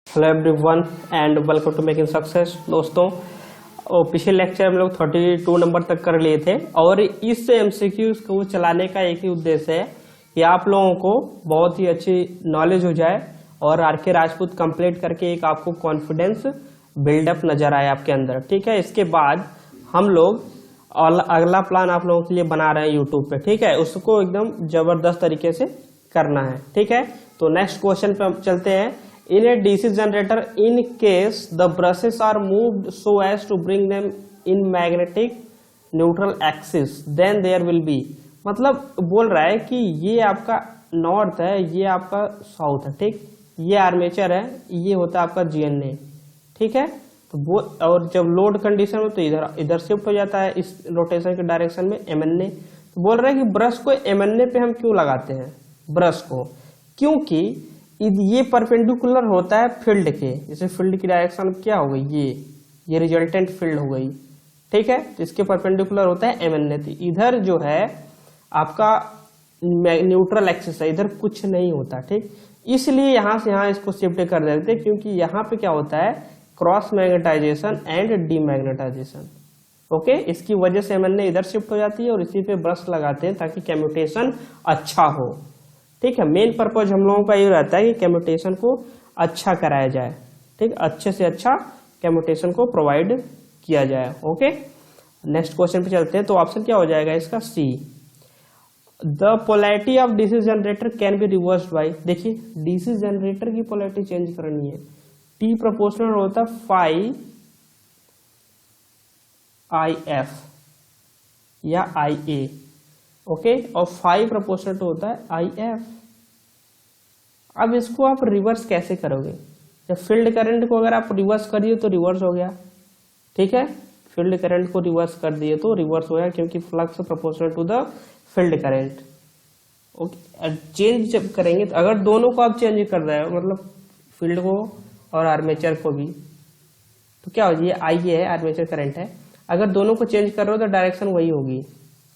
Hello everyone and welcome to making success. दोस्तों, पिछले lecture हम लोग 32 नंबर तक कर लिए थे और इस एमसीक्यूज को चलाने का एक ही उद्देश्य है कि आप लोगों को बहुत ही अच्छी नॉलेज हो जाए और आर के राजपूत कंप्लीट करके एक आपको कॉन्फिडेंस बिल्डअप नजर आए आपके अंदर। ठीक है, इसके बाद हम लोग अगला प्लान आप लोगों के लिए बना रहे हैं यूट्यूब पे। ठीक है, उसको एकदम जबरदस्त तरीके से करना है। ठीक है, तो नेक्स्ट क्वेश्चन पे हम चलते हैं। In a DC generator, in case the brushes are moved so as to bring them in magnetic neutral axis, then there will be, मतलब बोल रहा है कि ये आपका नॉर्थ है, ये आपका साउथ है। ठीक, ये आर्मेचर है, ये होता है आपका GNA। ठीक है, तो वो और जब लोड कंडीशन में तो इधर इधर शिफ्ट हो जाता है इस रोटेशन के डायरेक्शन में MNA। तो बोल रहा है कि ब्रश को MNA पे हम क्यों लगाते हैं ब्रश को, क्योंकि ये परपेंडिकुलर होता है फील्ड के। जैसे फील्ड की डायरेक्शन क्या हो गई, ये रिजल्टेंट फील्ड हो गई। ठीक है, तो इसके परपेंडिकुलर होता है MNA। तो इधर जो है आपका न्यूट्रल एक्सिस है, इधर कुछ नहीं होता। ठीक, इसलिए यहां से यहां इसको शिफ्ट कर देते हैं, क्योंकि यहाँ पे क्या होता है cross magnetization and demagnetization. Okay, इसकी वजह से MNA इधर शिफ्ट हो जाती है और इसी पे ब्रश लगाते हैं ताकि कम्यूटेशन अच्छा हो। ठीक है, मेन पर्पज हम लोगों का ये रहता है कि कम्यूटेशन को अच्छा कराया जाए। ठीक, अच्छे से अच्छा कम्यूटेशन को प्रोवाइड किया जाए। ओके, नेक्स्ट क्वेश्चन पे चलते हैं। तो ऑप्शन क्या हो जाएगा इसका C। The polarity of DC generator can be reversed bye, देखिए डीसी जनरेटर की पोलैरिटी चेंज करनी है। T प्रोपोर्शनल होता है फाई IF या IA। ओके, और 5 प्रोपोर्शनल टू होता है IF। अब इसको आप रिवर्स कैसे करोगे? जब फील्ड करंट को अगर आप रिवर्स करिए तो रिवर्स हो गया। ठीक है, फील्ड करंट को रिवर्स कर दिए तो रिवर्स हो गया, क्योंकि flux proportional to the field current. Okay, change जब करेंगे तो अगर दोनों को आप चेंज कर रहे हो, मतलब फील्ड को और आर्मेचर को भी, तो क्या हो, ये IA है, आर्मेचर करंट है। अगर दोनों को चेंज कर रहे हो तो डायरेक्शन वही होगी।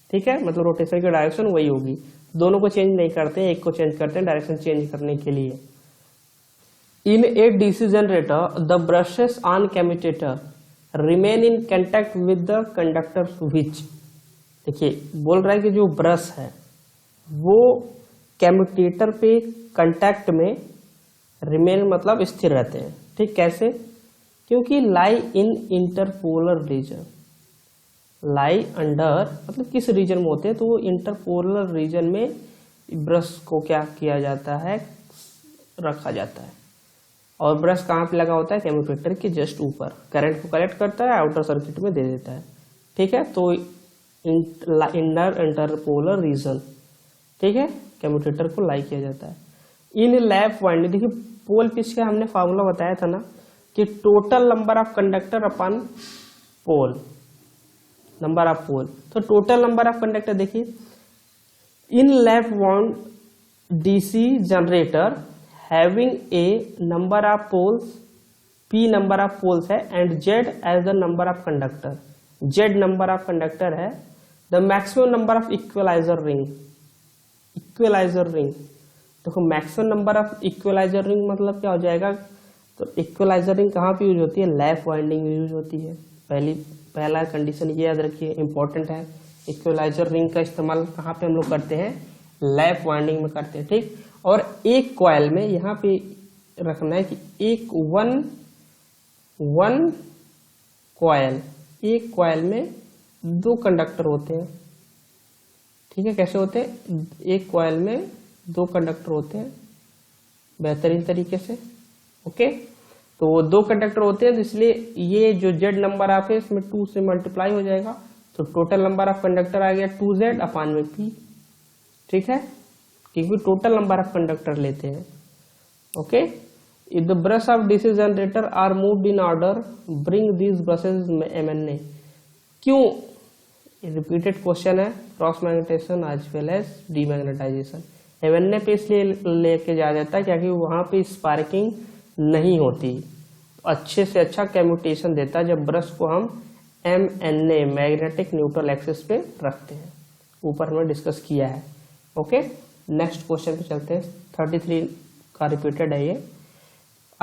ठीक है, मतलब रोटेशन की डायरेक्शन वही होगी। दोनों को चेंज नहीं करते हैं, एक को चेंज करते हैं डायरेक्शन चेंज करने के लिए। In a DC generator the brushes on commutator remain in contact with the conductor which, देखिए बोल रहा है कि जो ब्रश है वो कम्यूटेटर पे कांटेक्ट में रिमेन मतलब स्थिर रहते हैं। ठीक, कैसे? क्योंकि लाई इन इंटरपोलर रीजन, लाई अंडर मतलब किस रीजन में होते हैं, तो वो इंटरपोलर रीजन में ब्रश को क्या किया जाता है, रखा जाता है। और ब्रश कहाँ पे लगा होता है, कम्यूटेटर के जस्ट ऊपर। करंट को कलेक्ट करता है, आउटर सर्किट में दे देता है। ठीक है, तो इनर इंटरपोलर रीजन, ठीक है, कम्यूटेटर को लाई किया जाता है। इन लैप वाइंडिंग, देखिए पोल पिच का हमने फार्मूला बताया था ना कि टोटल नंबर ऑफ कंडक्टर अपन पोल, नंबर ऑफ पोल, तो टोटल नंबर ऑफ कंडक्टर देखिए in lap wound DC generator having a number of poles, P number of poles है and Z as the number of conductor, Z number of conductor है। The maximum number of equaliser ring, equaliser ring, देखो maximum number of equaliser ring मतलब क्या हो जाएगा, तो equaliser ring कहाँ पे यूज होती है, लैप वाइंडिंग में यूज होती है। पहला कंडीशन ये याद रखिए, इंपॉर्टेंट है। इक्वलाइजर रिंग का इस्तेमाल कहाँ पे हम लोग करते हैं, लैप वाइंडिंग में करते हैं। ठीक, और एक कॉइल में यहाँ पे रखना है कि एक वन कॉइल, एक कॉइल में 2 कंडक्टर होते हैं। ठीक है, कैसे होते हैं, एक कॉइल में 2 कंडक्टर होते हैं बेहतरीन तरीके से। ओके, तो 2 कंडक्टर होते हैं, तो इसलिए ये जो Z नंबर ऑफ है इसमें 2 से मल्टीप्लाई हो जाएगा, तो टोटल नंबर ऑफ कंडक्टर आ गया 2Z अपान में P। ठीक है, क्योंकि टोटल नंबर ऑफ कंडक्टर लेते हैं। Okay, if the brush of DC generator are moved in order bring these brushes MNA, क्यों, रिपीटेड क्वेश्चन है, cross magnetization as well as demagnetization. MNA पे इसलिए लेके जाया जाता है क्योंकि वहां पे स्पार्किंग नहीं होती, अच्छे से अच्छा कम्यूटेशन देता है जब ब्रश को हम MNA मैग्नेटिक न्यूट्रल एक्सिस पे रखते हैं। ऊपर हमने डिस्कस किया है। ओके, नेक्स्ट क्वेश्चन पे चलते हैं। 33 का रिपीटेड है ये।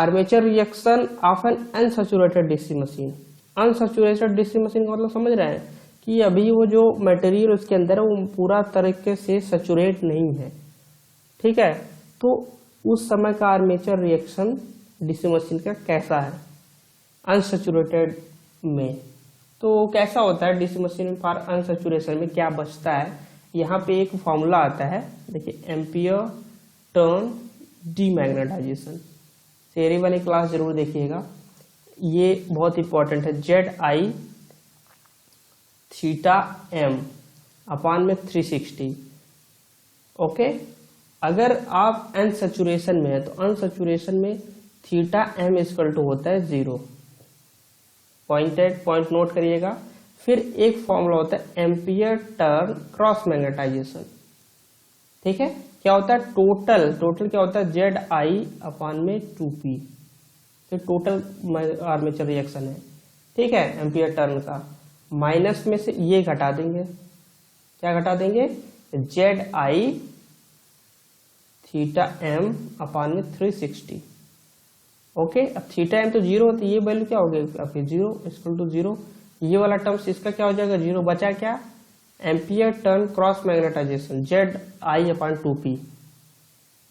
Armature reaction of N unsaturated DC machine. Unsaturated DC machine का मतलब समझ रहे हैं कि अभी वो जो मटेरियल उसके अंदर है वो पूरा तरीके से सैचुरेट नहीं है, ठीक है। तो उस समय का आर्मेचर रिएक्शन डीसी मशीन का कैसा है अनसैचुरेटेड में। तो कैसा होता है डीसी मशीन फॉर अनसैचुरेशन में, क्या बचता है। यहाँ पे एक फॉर्मूला आता है, देखिए एम्पियर टर्न डीमैग्नेटाइजेशन। थियरी वाली क्लास जरूर देखिएगा, ये बहुत इंपॉर्टेंट है। जेड आई थीटा एम अपान में 360। ओके, अगर आप अनसैचुरेशन में है तो अनसैचुरेशन में थीटा एम इक्वल टू होता है 0। पॉइंट नोट करिएगा। फिर एक फॉर्मूला होता है एम्पियर टर्न क्रॉस मैग्नेटाइजेशन, ठीक है। क्या होता है टोटल क्या होता है जेड आई अपान में 2p, तो टोटल आर्मेचर रिएक्शन है, ठीक है। एम्पियर टर्न का माइनस में से ये घटा देंगे, क्या घटा देंगे, जेड आई थीटा एम अपान में 360। ओके, अब थीटा एम तो 0 होती है, ये वैल्यू क्या हो गई आपकी 0 इक्वल टू 0। ये वाला टर्म्स इसका क्या हो जाएगा 0, बचा क्या ampere turn cross magnetization Z I upon 2p,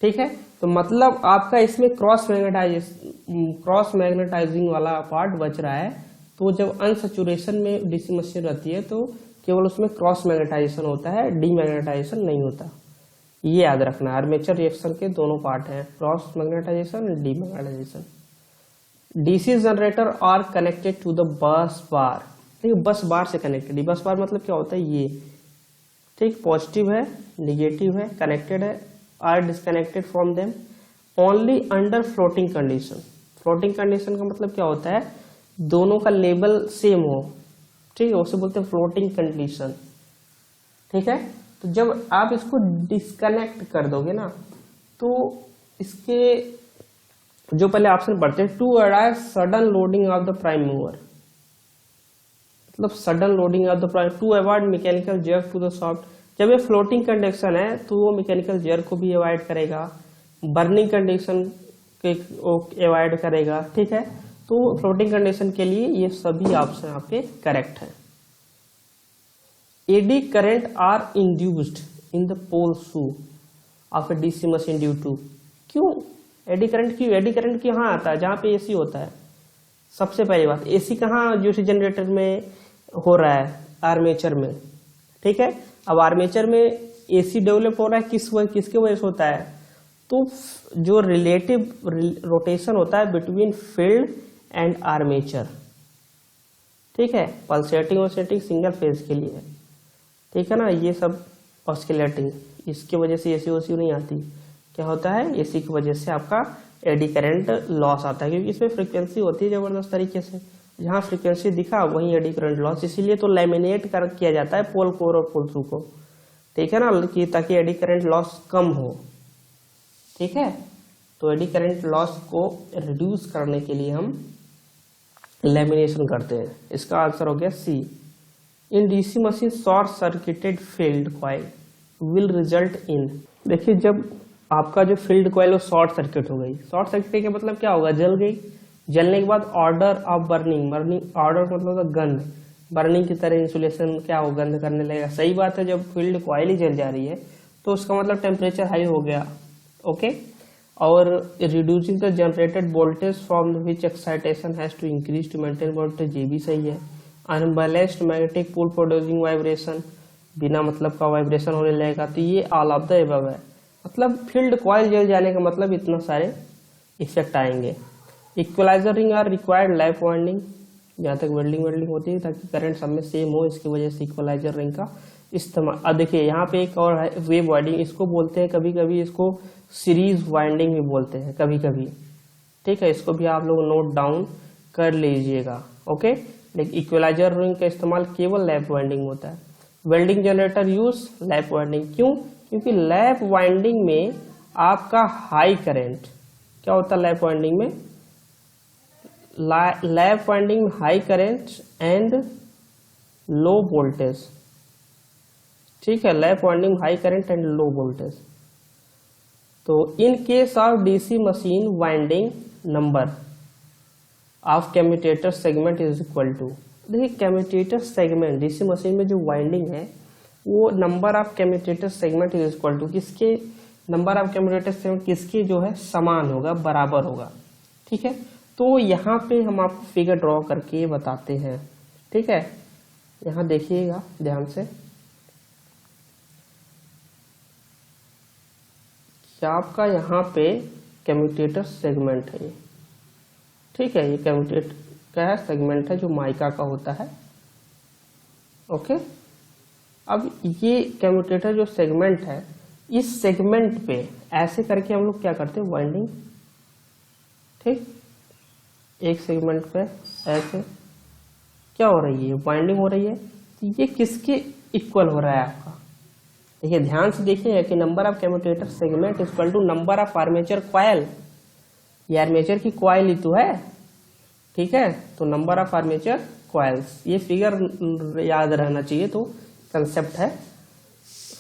ठीक है। तो मतलब आपका इसमें क्रॉस मैग्नेटाइजिंग वाला पार्ट बच रहा है। तो जब अनसैचुरेशन में डीसी मशीन रहती है तो केवल उसमें क्रॉस मैग्नेटाइजेशन होता है, डीमैग्नेटाइजेशन नहीं होता। ये याद रखना, आर्मेचर रिएक्शन के दोनों पार्ट हैं, क्रॉस मैग्नेटाइजेशन और demagnetisation. DC generator are connected to the bus bar, देखिए बस बार से कनेक्टेड। बस बार मतलब क्या होता है ये, ठीक, पॉजिटिव है निगेटिव है कनेक्टेड है, are disconnected from them only under floating condition. Floating condition का मतलब क्या होता है, दोनों का लेवल सेम हो, ठीक है, उसे बोलते हैं फ्लोटिंग कंडीशन, ठीक है। तो जब आप इसको डिस्कनेक्ट कर दोगे ना, तो इसके जो पहले ऑप्शन पढ़ते हैं, to arrive sudden loading of the prime mover, मतलब sudden loading of the prime, to avoid mechanical jerk to the soft. जब ये फ्लोटिंग कंडीशन है तो वो मैकेनिकल जर्क को भी अवॉइड करेगा, बर्निंग कंडीशन के अवॉइड करेगा, ठीक है। तो फ्लोटिंग कंडीशन के लिए ये सभी ऑप्शन आपके करेक्ट हैं। Eddy current are induced in the pole shoe of a DC machine due to, क्यों एडी करंट, क्यों एडी करंट कहाँ आता है, जहाँ पे एसी होता है। सबसे पहली बात, एसी कहाँ डीसी जनरेटर में हो रहा है, आर्मेचर में, ठीक है। अब आर्मेचर में एसी डेवलप हो रहा है किसके वजह से होता है, तो जो रिलेटिव रोटेशन होता है बिटवीन फील्ड एंड आर्मेचर, ठीक है। पल्सेटिंग ऑसिलेटिंग सिंगल फेज के लिए, ठीक है ना, ये सब ऑस्किलेटिंग, इसके वजह से एसी ओसी नहीं आती। क्या होता है, एसी की वजह से आपका एडी करंट लॉस आता है, क्योंकि इसमें फ्रीक्वेंसी होती है जबरदस्त तरीके से, जहाँ फ्रीक्वेंसी दिखा वहीं एडी करंट लॉस, इसीलिए तो लैमिनेट किया जाता है पोल कोर और पोल थ्रू को, ठीक है ना, कि ताकि एडी करंट लॉस कम हो, ठीक है। तो एडी करंट लॉस को रिड्यूस करने के लिए हम लैमिनेशन करते हैं। इसका आंसर हो गया C. In DC machine short circuited field coil will result in, देखिए जब आपका जो फील्ड कॉइल वो शॉर्ट सर्किट हो गई, शॉर्ट सर्किट का मतलब क्या होगा, जल गई, जलने के बाद ऑर्डर ऑफ बर्निंग, ऑर्डर मतलब गंध, बर्निंग की तरह इंसुलेशन क्या हो, गंध करने लगेगा। सही बात है, जब फील्ड कॉइल ही जल जा रही है तो उसका मतलब टेम्परेचर हाई हो गया, ओके। और reducing the generated voltage from which excitation has to increase to maintain voltage, ये भी सही है। Unbalanced magnetic pole producing vibration, बिना मतलब का वाइब्रेशन होने लगेगा, तो ये ऑल ऑफ द अबव है। मतलब फील्ड कॉइल जल जाने का मतलब इतना सारे इफेक्ट आएंगे। Equalizer ring are required lap winding, जहाँ तक वेल्डिंग होती है ताकि करंट सब में सेम हो, इसकी वजह से इक्वलाइजर रिंग का इस्तेमाल। अब देखिए यहाँ पे एक और है वेव वाइंडिंग, इसको बोलते हैं कभी कभी इसको सीरीज वाइंडिंग भी बोलते हैं कभी कभी, ठीक है। इसको भी आप लोग नोट डाउन कर लीजिएगा, ओके। लेकिन इक्वलाइजर रिंग का इस्तेमाल केवल लैप वाइंडिंग होता है। Welding generator use lap winding, क्यों, क्योंकि लैप वाइंडिंग में आपका हाई करंट क्या होता है, लैप वाइंडिंग में high current and low voltage, ठीक है। Lap winding high current and low voltage. तो in case of DC machine winding number of commutator segment is equal to, देखिए कम्यूटेटर सेगमेंट डीसी मशीन में जो winding है वो number of commutator segment is equal to किसके, number of commutator segment किसके जो है समान होगा, बराबर होगा। ठीक है, तो यहाँ पे हम आपको फिगर ड्रॉ करके बताते हैं। ठीक है, यहाँ देखिएगा ध्यान से कि आपका यहाँ पे कम्यूटेटर सेगमेंट है ये। ठीक है, ये कम्यूटेटर का है सेगमेंट है जो माइका का होता है। ओके, अब ये कम्यूटेटर जो सेगमेंट है, इस सेगमेंट पे ऐसे करके हम लोग क्या करते हैं, वाइंडिंग। ठीक, एक सेगमेंट पे ऐसे क्या हो रही है, वाइंडिंग हो रही है। तो ये किसके इक्वल हो रहा है आपका, देखिए ध्यान से देखिए कि number of commutator segment equal to number of armature coil, ये आर्मेचर की कॉइल ही तो है। ठीक है, तो नंबर ऑफ आर्मेचर कॉइल्स, ये फिगर याद रहना चाहिए, तो कंसेप्ट है।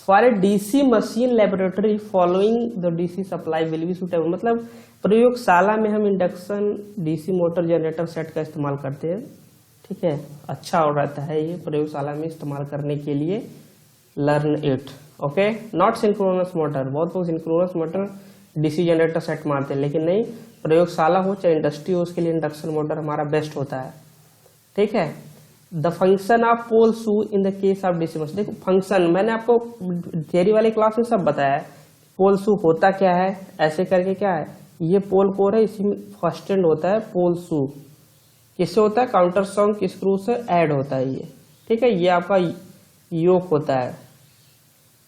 For a DC machine laboratory following the DC supply will be suitable, मतलब प्रयोगशाला में हम induction DC motor generator set का इस्तेमाल करते हैं। ठीक है, अच्छा हो रहता है ये प्रयोगशाला में इस्तेमाल करने के लिए, learn it. Okay, not synchronous motor, बहुत लोग synchronous motor DC generator set मारते हैं, लेकिन नहीं, प्रयोगशाला हो चाहे इंडस्ट्री हो उसके लिए इंडक्शन मोटर हमारा बेस्ट होता है। ठीक है, the function of pole shoe in the case of DC machine, देखो फंक्शन मैंने आपको थियरी वाली क्लास में सब बताया है, पोल शू होता क्या है, ऐसे करके क्या है, ये पोल कोर है, इसी में फर्स्ट एंड होता है पोल शू, किससे होता है, काउंटर सॉन्ग स्क्रू से ऐड होता है ये। ठीक है, ये आपका योक होता है।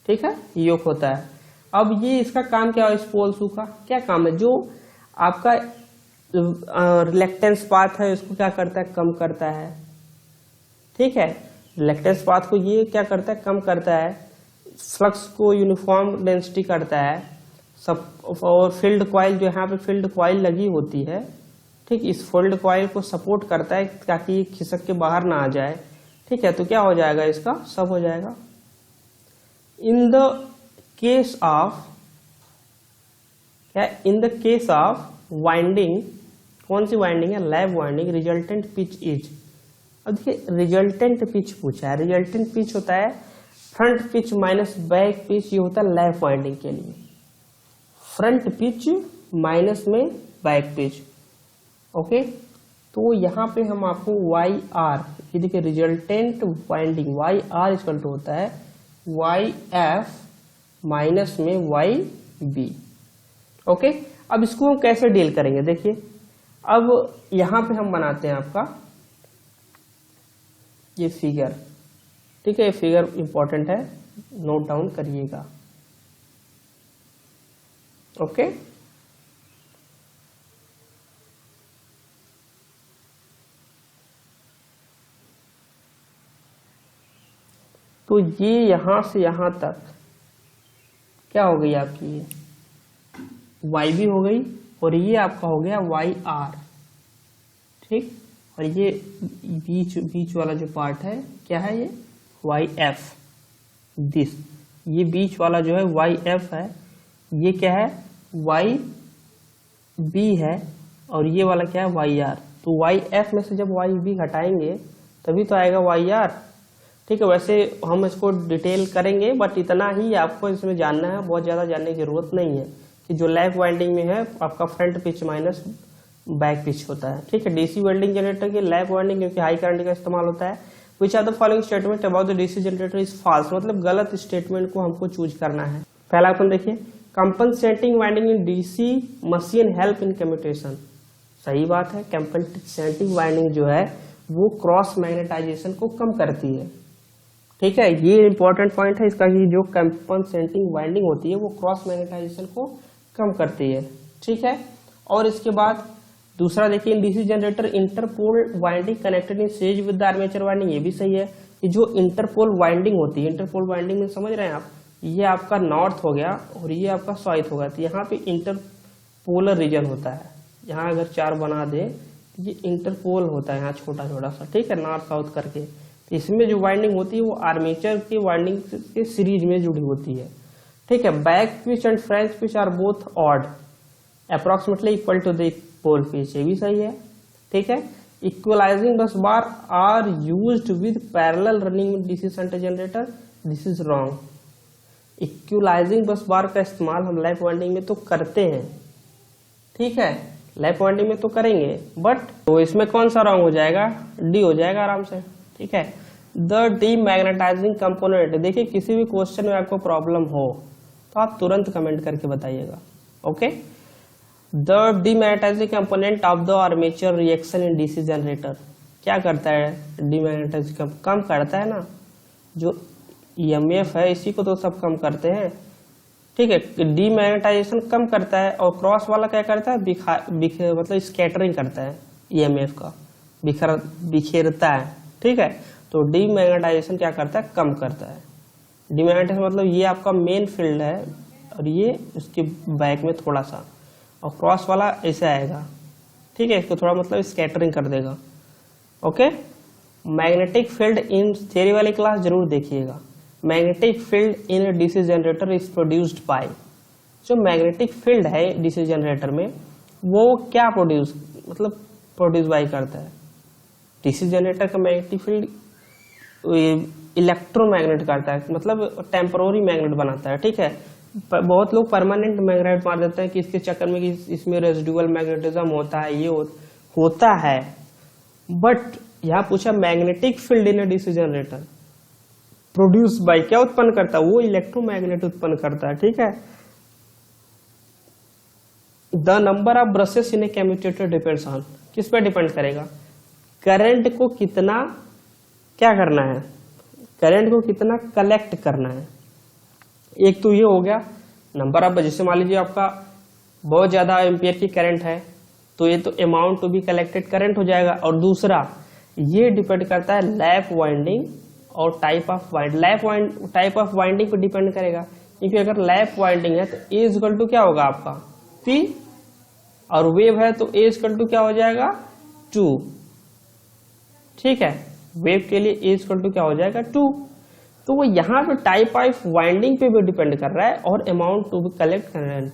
ठीक है, योक होता है। अब ये इसका काम क्या है, इस पोल शू का क्या काम है, जो आपका रिलेक्टेंस पाथ है इसको क्या करता है, कम करता है। ठीक है, रिलेक्टेंस पाथ को ये क्या करता है, कम करता है, फ्लक्स को यूनिफॉर्म डेंसिटी करता है सब, और फील्ड कॉइल जो यहाँ पे फील्ड कॉइल लगी होती है, ठीक, इस फील्ड कॉइल को सपोर्ट करता है ताकि ये खिसक के बाहर ना आ जाए। ठीक है, तो क्या हो जाएगा, इसका सब हो जाएगा। इन द केस ऑफ क्या, इन द केस ऑफ वाइंडिंग, कौन सी वाइंडिंग है, lap winding, resultant pitch is, अब देखिए रिजल्टेंट पिच पूछा है, रिजल्टेंट पिच होता है front pitch minus back pitch, ये होता है लैब वाइंडिंग के लिए, फ्रंट पिच माइनस में बैक पिच। ओके, तो यहाँ पे हम आपको वाई आर, ये देखिए resultant winding Y R equal to होता है वाई एफ माइनस में वाई बी। ओके, अब इसको हम कैसे डील करेंगे, देखिए अब यहाँ पे हम बनाते हैं आपका ये फिगर। ठीक है, ये फिगर इंपॉर्टेंट है, नोट डाउन करिएगा। ओके, तो ये यहां से यहां तक क्या हो गई आपकी, ये वाई बी हो गई, और ये आपका हो गया वाई आर। ठीक, और ये बीच बीच वाला जो पार्ट है क्या है, ये वाई एफ, दिस, ये बीच वाला जो है वाई एफ है, ये क्या है वाई बी है, और ये वाला क्या है वाई आर। तो वाई एफ में से जब वाई बी घटाएंगे तभी तो आएगा वाई आर। ठीक है, वैसे हम इसको डिटेल करेंगे, बट इतना ही आपको इसमें जानना है, बहुत ज़्यादा जानने की जरूरत नहीं है कि जो लैब वाइंडिंग में है आपका front pitch minus back pitch होता है। ठीक है, डीसी वेल्डिंग जनरेटर की लैब वाइंडिंग क्योंकि हाई करंट का इस्तेमाल होता है। Which are the following statement about the DC generator is false, मतलब गलत स्टेटमेंट को हमको चूज करना है। पहला अपन देखिए, compensating winding in DC machine help in commutation, सही बात है, कंपनसेटिंग वाइंडिंग जो है वो क्रॉस मैग्नेटाइजेशन को कम करती है। ठीक है, ये इंपॉर्टेंट पॉइंट है इसका कि जो कंपनसेटिंग वाइंडिंग होती है वो क्रॉस मैग्नेटाइजेशन को कम करती है। ठीक है, और इसके बाद दूसरा देखिए, DC generator interpole winding connected in series with the armature winding, ये भी सही है कि जो इंटरपोल वाइंडिंग होती है, इंटरपोल वाइंडिंग में समझ रहे हैं आप, ये आपका नॉर्थ हो गया और ये आपका साउथ हो गया, तो यहाँ पे इंटरपोलर रीजन होता है, यहाँ अगर चार बना दे ये इंटरपोल होता है यहाँ छोटा छोटा सा। ठीक है, नॉर्थ साउथ करके, तो इसमें जो वाइंडिंग होती है वो आर्मेचर की वाइंडिंग के सीरीज में जुड़ी होती है। ठीक है, back pitch and front pitch are both odd approximately equal to the voltage, ये भी सही है। ठीक है, equalising bus bar are used with parallel running DC shunt generator, this is wrong. Equalising bus bar का इस्तेमाल हम लैप वाइंडिंग में तो करते हैं, ठीक है, लैप वाइंडिंग में तो करेंगे, बट तो इसमें कौन सा रॉन्ग हो जाएगा, डी हो जाएगा आराम से। ठीक है, द डीमैग्नेटाइजिंग कंपोनेंट, देखिए किसी भी क्वेश्चन में आपको प्रॉब्लम हो तो आप तुरंत कमेंट करके बताइएगा। Okay, the demagnetising component of the armature reaction in DC generator, क्या करता है, डीमैग्नेटाइजिंग कम करता है ना, जो ईएमएफ है इसी को तो सब कम करते हैं। ठीक है, डीमैग्नेटाइजेशन कम करता है, और क्रॉस वाला क्या करता है, मतलब स्कैटरिंग करता है, ईएमएफ का बिखेरता है। ठीक है, तो डीमैग्नेटाइजेशन क्या करता है, कम करता है। डीमैग्नेटाइजेशन मतलब ये आपका मेन फील्ड है और ये उसके बैक में थोड़ा सा, और क्रॉस वाला ऐसे आएगा। ठीक है, इसको थोड़ा मतलब स्कैटरिंग कर देगा। Okay, magnetic field in theory वाली क्लास जरूर देखिएगा। Magnetic field in DC generator is produced by, जो मैग्नेटिक फील्ड है डीसी जनरेटर में वो क्या प्रोड्यूस बाय करता है। डीसी जनरेटर का मैग्नेटिक फील्ड इलेक्ट्रोमैग्नेट करता है, मतलब टेम्पररी मैग्नेट बनाता है। ठीक है, बहुत लोग परमानेंट मैग्नेट मार देते हैं कि इसके चक्कर में कि इसमें रेसिडुअल मैग्नेटिज्म होता है, ये होता है, बट यहाँ पूछा magnetic field in DC generator produce by, क्या उत्पन्न करता है, वो इलेक्ट्रोमैग्नेट उत्पन्न करता है। ठीक है, the number of brushes in A commutator depends on, किस पे डिपेंड करेगा, करंट को कितना क्या करना है, करंट को कितना कलेक्ट करना है। एक तो ये हो गया नंबर ऑफ, जैसे मान लीजिए आपका बहुत ज्यादा एम्पियर की करंट है तो ये तो amount to be collected current हो जाएगा, और दूसरा ये डिपेंड करता है लैप वाइंडिंग और type of type of winding पे डिपेंड करेगा, क्योंकि अगर लैप वाइंडिंग है तो ए इक्वल टू क्या होगा आपका P, और वेव है तो ए इक्वल टू क्या हो जाएगा 2। ठीक है, वेव के लिए ए इक्वल टू क्या हो जाएगा 2, तो वो यहाँ पे टाइप ऑफ वाइंडिंग पे भी डिपेंड कर रहा है और amount to be collect current.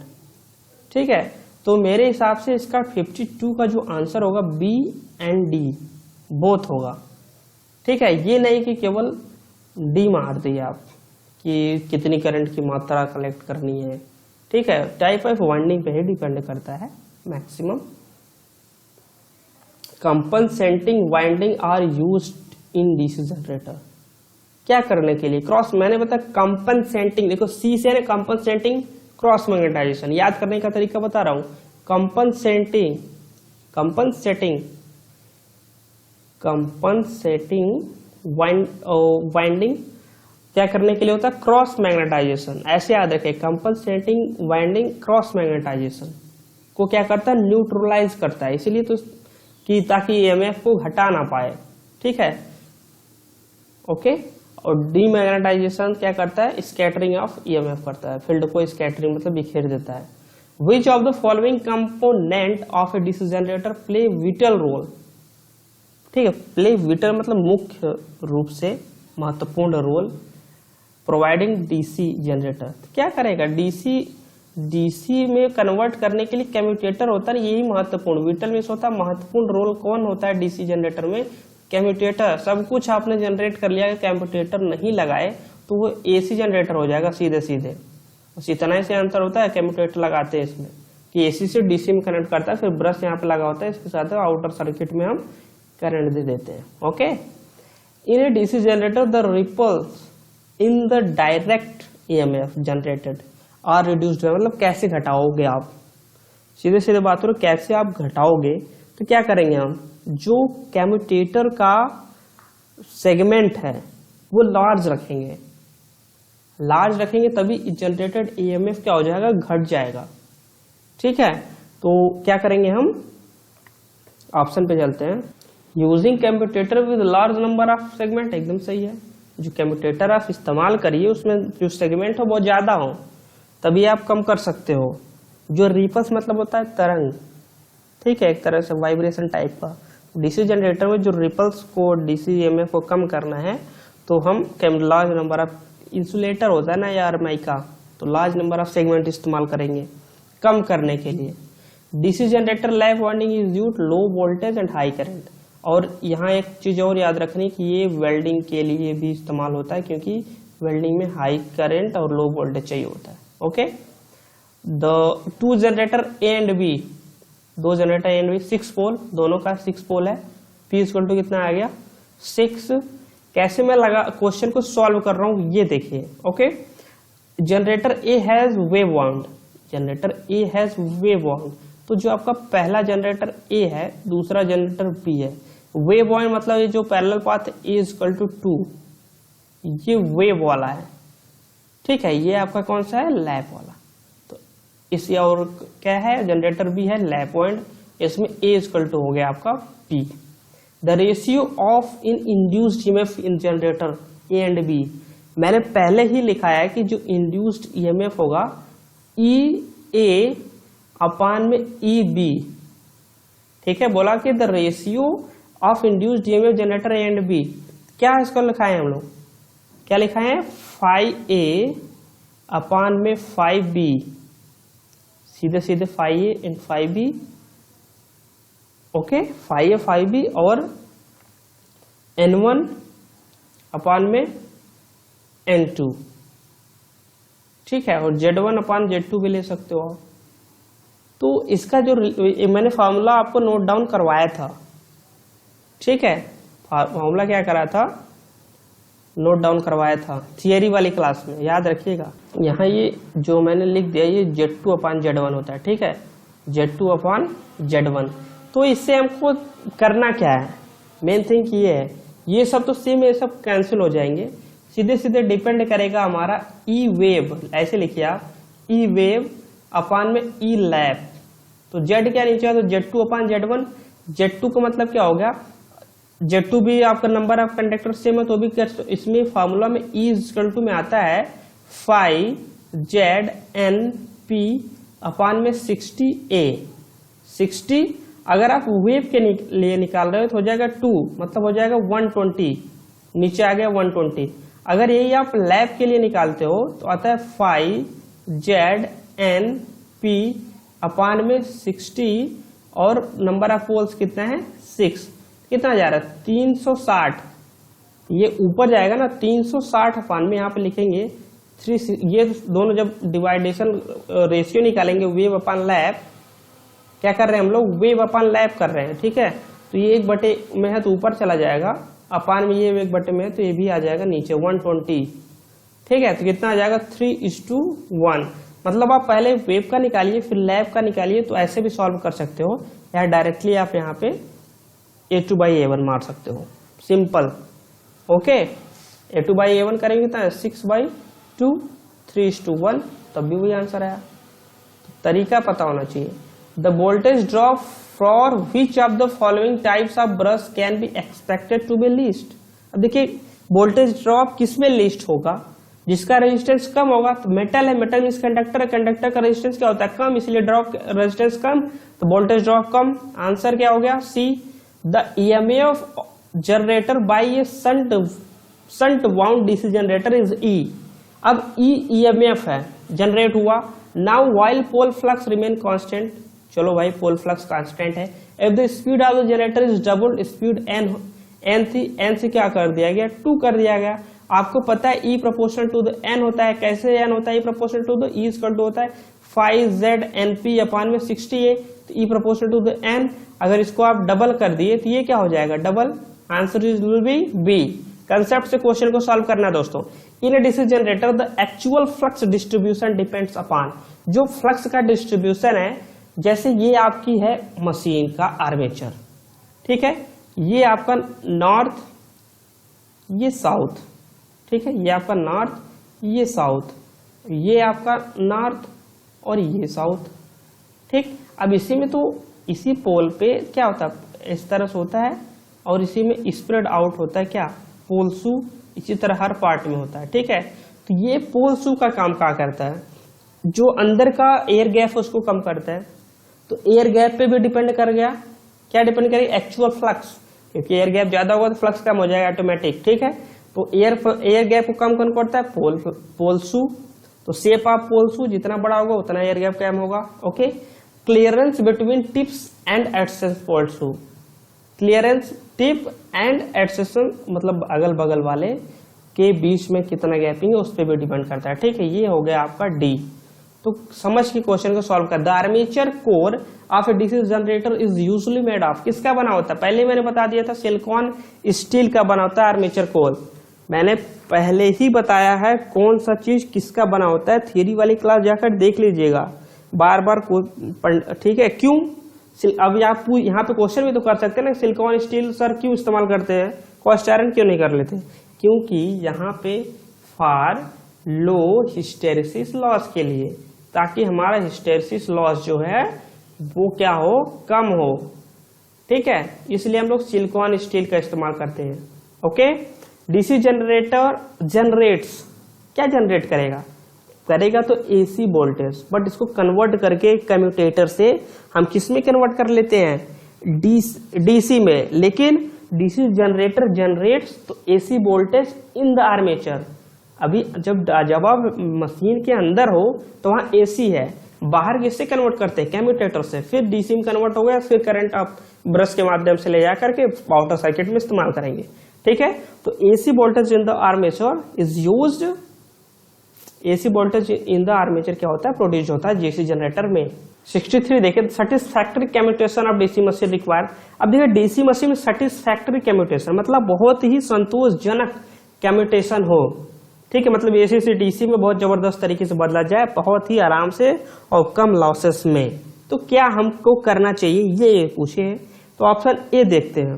ठीक है, तो मेरे हिसाब से इसका 52 का जो आंसर होगा बी एंड डी बोथ होगा। ठीक है, ये नहीं कि केवल डी मार दिए आप कि कितनी करंट की मात्रा कलेक्ट करनी है। ठीक है, टाइप ऑफ वाइंडिंग पे ही डिपेंड करता है maximum. Compensating winding are used in DC generator, क्या करने के लिए, क्रॉस, मैंने बताया कंपनसेटिंग, देखो सी से कंपनसेटिंग क्रॉस मैग्नेटाइजेशन, याद करने का तरीका बता रहा हूं। कंपनसेटिंग वाइंडिंग क्या करने के लिए होता है, क्रॉस मैग्नेटाइजेशन, ऐसे याद रखें, कंपनसेटिंग वाइंडिंग क्रॉस मैग्नेटाइजेशन को क्या करता है, न्यूट्रलाइज करता है, इसीलिए तो कि ताकि ईएमएफ को हटा ना पाए। ठीक है, ओके, और डीमैग्नेटाइजेशन क्या करता है, स्कैटरिंग ऑफ ईएमएफ करता है, फील्ड को स्कैटरिंग मतलब बिखेर देता है। Which of the following component of a DC generator play vital role. ठीक है, प्ले विटल मतलब मुख्य रूप से महत्वपूर्ण रोल प्रोवाइडिंग डीसी जनरेटर, क्या करेगा, डीसी में कन्वर्ट करने के लिए कम्यूटेटर होता है, यही महत्वपूर्ण, विटल में होता है महत्वपूर्ण रोल कौन होता है डीसी जनरेटर में, कम्यूटेटर। सब कुछ आपने जनरेट कर लिया, कम्यूटेटर नहीं लगाए तो वो एसी जनरेटर हो जाएगा सीधे सीधे। बस इतना ही से अंतर होता है, कम्यूटेटर लगाते हैं इसमें कि एसी से डीसी में कनेक्ट करता है, फिर ब्रश यहाँ पे लगा होता है, इसके साथ आउटर सर्किट में हम करंट दे देते हैं। Okay, in a DC generator the ripples in the direct EMF generated are reduced, मतलब कैसे घटाओगे आप, सीधे सीधे बात करो, कैसे आप घटाओगे, तो क्या करेंगे हम, जो कम्यूटेटर का सेगमेंट है वो लार्ज रखेंगे तभी जनरेटेड ईएमएफ क्या हो जाएगा, घट जाएगा। ठीक है, तो क्या करेंगे हम, ऑप्शन पे चलते हैं, using commutator with large number of segment, एकदम सही है, जो कम्यूटेटर आप इस्तेमाल करिए उसमें जो सेगमेंट हो बहुत ज्यादा हो तभी आप कम कर सकते हो। जो रिपल्स मतलब होता है तरंग, ठीक है, एक तरह से वाइब्रेशन टाइप का, डीसी जनरेटर में जो रिपल्स को डीसी ईएमएफ को कम करना है तो हम लार्ज नंबर ऑफ इंसुलेटर होता है ना यार माइका, तो लार्ज नंबर ऑफ सेगमेंट इस्तेमाल करेंगे कम करने के लिए। DC generator lap winding is due to low voltage and high current. और यहाँ एक चीज और याद रखनी कि ये वेल्डिंग के लिए भी इस्तेमाल होता है, क्योंकि वेल्डिंग में हाई करंट और लो वोल्टेज चाहिए होता है। Okay, the two generator A and B, दो generator A and B 6 pole, दोनों का 6 पोल है। P इक्वल टू कितना आ गया 6। कैसे मैं लगा क्वेश्चन को सॉल्व कर रहा हूं ये देखिए। Okay, generator A has wave wound, generator A has wave wound, तो जो आपका पहला जनरेटर ए है, दूसरा जनरेटर बी है। वेव वाउंड मतलब ये जो parallel path A equal to 2, ये वेव वाला है, ठीक है। ये आपका कौन सा है, लैप वाला। तो इस और क्या है, जनरेटर बी है लैप वाउंड, इसमें ए इक्वल टू हो गया आपका P. The ratio of in induced EMF in generator A and B, मैंने पहले ही लिखा है कि जो इंड्यूस्ड ईएमएफ होगा ई ए अपान में ई बी, ठीक है। बोला कि the ratio of induced EMF generator A and B, क्या इसको लिखा है हम लोग, क्या लिखा है 5A अपान में 5B, सीधे सीधे 5A इन 5B। ओके, 5A 5B और N1 अपान में N2, ठीक है। और Z1 अपान Z2 भी ले सकते हो आप। तो इसका जो मैंने फॉर्मूला आपको नोट डाउन करवाया था, ठीक है, फॉर्मूला क्या करा था, नोट डाउन करवाया था थियरी वाली क्लास में, याद रखिएगा। यहाँ ये जो मैंने लिख दिया ये Z2 अपान Z1 होता है, ठीक है, Z2 अपान Z1। तो इससे हमको करना क्या है, मेन थिंग ये है, ये सब तो सेम, ये सब कैंसिल हो जाएंगे, सीधे सीधे डिपेंड करेगा हमारा ई वेव, ऐसे लिखिए आप ई वेव अपान में ई लैप। तो Z क्या नीचे है, तो Z2 अपान Z1। Z2 का मतलब क्या हो गया, Z2 भी आपका नंबर ऑफ कंडक्टर सेम है, तो भी इसमें फार्मूला में E इक्वल टू में आता है 5ZNP अपान में 60A। 60 अगर आप वेव के लिए निकाल रहे हो तो हो जाएगा 2, मतलब हो जाएगा 120, नीचे आ गया 120। अगर यही आप लैब के लिए निकालते हो तो आता है 5ZNP अपान में 60 और नंबर ऑफ पोल्स कितना है 6, कितना जा रहा है 360, ये ऊपर जाएगा ना 360 अपान में, यहाँ पे लिखेंगे 3, ये दोनों जब डिवाइडेशन रेशियो निकालेंगे वेव अपान लैप, क्या कर रहे हैं हम लोग, वेव अपान लैप कर रहे हैं, ठीक है। तो ये 1 बटे में है तो ऊपर चला जाएगा, अपान में ये 1 बटे में है तो ये भी आ जाएगा नीचे 120, ठीक है। तो कितना आ जाएगा 3:1, मतलब आप पहले वेव का निकालिए फिर लैप का निकालिए, तो ऐसे भी सॉल्व कर सकते हो, या डायरेक्टली आप यहाँ पे A2/A1 मार सकते हो, सिंपल। ओके, A2/A1 करेंगे कितना 6/2, 3:1, तब भी वही आंसर आया। तो तरीका पता होना चाहिए। The voltage drop for which of the following types of brush can be expected to be least. अब देखिए वोल्टेज ड्रॉप किसमें लीस्ट होगा, जिसका रेजिस्टेंस कम होगा। तो मेटल है, मेटल मींस कंडक्टर है, कंडक्टर का रेजिस्टेंस क्या होता है कम, इसलिए ड्रॉप रेजिस्टेंस कम, तो वोल्टेज ड्रॉप कम। आंसर क्या हो गया C. The EMF generator by a shunt wound DC generator is E. अब ई ईएमएफ है, जनरेट हुआ। Now while pole flux remain constant, चलो भाई पोल फ्लक्स कांस्टेंट है। If the speed of the generator is doubled, speed N से क्या कर दिया गया 2 कर दिया गया। आपको पता है E proportional to the N होता है, कैसे N होता है E proportional to the E equal to होता है 5ZNP अपान में 60A, तो E proportional to the N। अगर इसको आप डबल कर दिए तो ये क्या हो जाएगा double, answer is will be B. Concept से क्वेश्चन को सॉल्व करना है दोस्तों। In a DC generator the actual flux distribution depends upon, जो फ्लक्स का डिस्ट्रीब्यूशन है, जैसे ये आपकी है मशीन का आर्मेचर, ठीक है, ये आपका नॉर्थ, ये साउथ, ठीक है, ये आपका नॉर्थ, ये साउथ, ये आपका नॉर्थ और ये साउथ, ठीक। अब इसी में तो इसी पोल पे क्या होता है, इस तरह से होता है, और इसी में स्प्रेड आउट होता है क्या पोल शू, इसी तरह हर पार्ट में होता है, ठीक है। तो ये पोल शू का काम क्या करता है, जो अंदर का एयर गैप उसको कम करता है। तो एयर गैप पे भी डिपेंड कर गया, क्या डिपेंड करेगा एक्चुअल फ्लक्स, क्योंकि एयर गैप ज्यादा होगा तो फ्लक्स कम हो जाएगा ऑटोमेटिक, ठीक है। तो एयर गैप को कम कौन करता है पोल शू। तो शेप ऑफ पोल शू जितना बड़ा होगा उतना एयर गैप कम होगा, okay. Clearance between tips and AdSense ports हो। क्लियरेंस टिप एंड एडसेशन मतलब अगल बगल वाले के बीच में कितना गैपिंग है उस पर भी डिपेंड करता है। ठीक है, ये हो गया आपका डी। तो समझ के क्वेश्चन को सॉल्व कर। The armature core of a DC generator is usually made of, किसका बना होता है? पहले मैंने बता दिया था सिलिकॉन स्टील का बना होता है आर्मेचर कोर। मैंने पहले ही बताया है कौन सा चीज किसका बना होता है, थियरी वाली क्लास जाकर देख लीजिएगा बार बार। ठीक है, क्यों? अब आप यहाँ पे क्वेश्चन भी तो कर सकते हैं ना, सिलिकॉन स्टील सर क्यों इस्तेमाल करते हैं, कास्ट आयरन क्यों नहीं कर लेते? क्योंकि यहाँ पे फॉर लो हिस्टेरिसिस लॉस के लिए, ताकि हमारा हिस्टेरिसिस लॉस जो है वो क्या हो, कम हो। ठीक है, इसलिए हम लोग सिलिकॉन स्टील का इस्तेमाल करते हैं। ओके, डीसी जनरेटर जनरेट्स, क्या जनरेट करेगा तो एसी वोल्टेज, बट इसको कन्वर्ट करके कम्यूटेटर से हम किस में कन्वर्ट कर लेते हैं, डीसी में। लेकिन डीसी जनरेटर जनरेट्स तो AC voltage in the armature. अभी जब आप मशीन के अंदर हो तो वहां एसी है, बाहर किससे कन्वर्ट करते हैं, कम्यूटेटर से, फिर डीसी में कन्वर्ट हो गया, फिर करंट आप ब्रश के माध्यम से ले जा करके पावर सर्किट में इस्तेमाल करेंगे। ठीक है, तो AC voltage in the armature is used, AC voltage in the armature क्या होता है, प्रोड्यूस होता है डीसी जनरेटर में। 63 देखिए, satisfactory commutation of DC machine require. अब देखिए डीसी मशीन में सेटिस्फैक्टरी कम्यूटेशन मतलब बहुत ही संतोषजनक कम्यूटेशन हो। ठीक है, मतलब एसी से डीसी में बहुत जबरदस्त तरीके से बदला जाए, बहुत ही आराम से और कम लॉसेस में। तो क्या हमको करना चाहिए, ये पूछे हैं। तो ऑप्शन ए देखते हैं,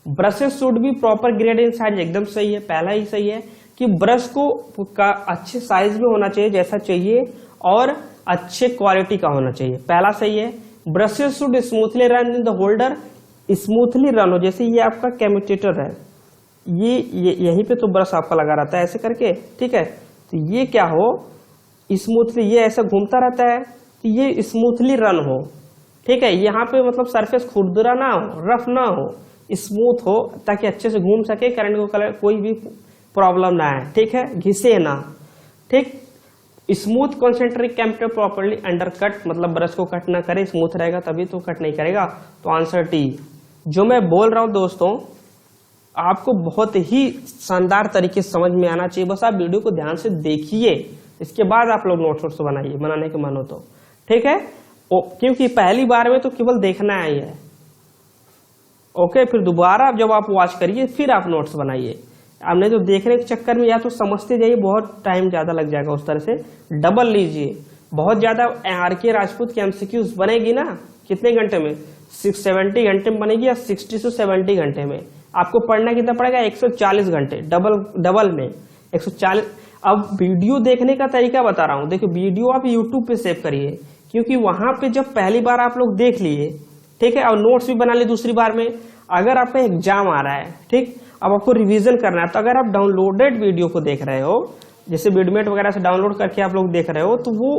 brushes should be proper grade in size, एकदम सही है, पहला ही सही है कि ब्रश को का अच्छे साइज में होना चाहिए जैसा चाहिए और अच्छे क्वालिटी का होना चाहिए, पहला सही है। Brushes should smoothly run in the holder, smoothly run हो, जैसे ये आपका कम्यूटेटर है, ये यहीं पे तो ब्रश आपका लगा रहता है ऐसे करके। ठीक है, तो ये क्या हो, स्मूथली, ये ऐसा घूमता रहता है तो ये स्मूथली रन हो। ठीक है, यहाँ पे मतलब सरफेस खुरदुरा ना हो, रफ ना हो, स्मूथ हो, ताकि अच्छे से घूम सके, करंट को कलर कोई भी प्रॉब्लम ना है। ठीक है, घिसे ना। ठीक, smooth concentric commutator properly under cut, मतलब ब्रश को कट ना करे, स्मूथ रहेगा तभी तो कट नहीं करेगा। तो आंसर टी। जो मैं बोल रहा हूं दोस्तों आपको बहुत ही शानदार तरीके से समझ में आना चाहिए, बस आप वीडियो को ध्यान से देखिए, इसके बाद आप लोग नोट्स बनाइए, बनाने के मन हो तो। ठीक है, क्योंकि पहली बार में तो केवल देखना ही है। ओके, फिर दोबारा जब आप वॉच करिए फिर आप नोट्स बनाइए। आपने तो देखने के चक्कर में या तो समझते जाइए, बहुत टाइम ज्यादा लग जाएगा, उस तरह से डबल लीजिए। बहुत ज्यादा आर.के. राजपूत की एमसीक्यूज बनेगी ना, कितने घंटे में, 70 घंटे में बनेगी या 60 से 70 घंटे में। आपको पढ़ना कितना पड़ेगा, 140 घंटे, डबल में 140। अब वीडियो देखने का तरीका बता रहा हूं, देखिए वीडियो आप यूट्यूब पे सेव करिए, क्योंकि वहां पे जब पहली बार आप लोग देख लिए, ठीक है, और नोट्स भी बना लिए दूसरी बार में, अगर आपका एग्जाम आ रहा है, ठीक, अब आपको रिवीजन करना है, तो अगर आप डाउनलोडेड वीडियो को देख रहे हो, जैसे विडमेट वगैरह से डाउनलोड करके आप लोग देख रहे हो, तो वो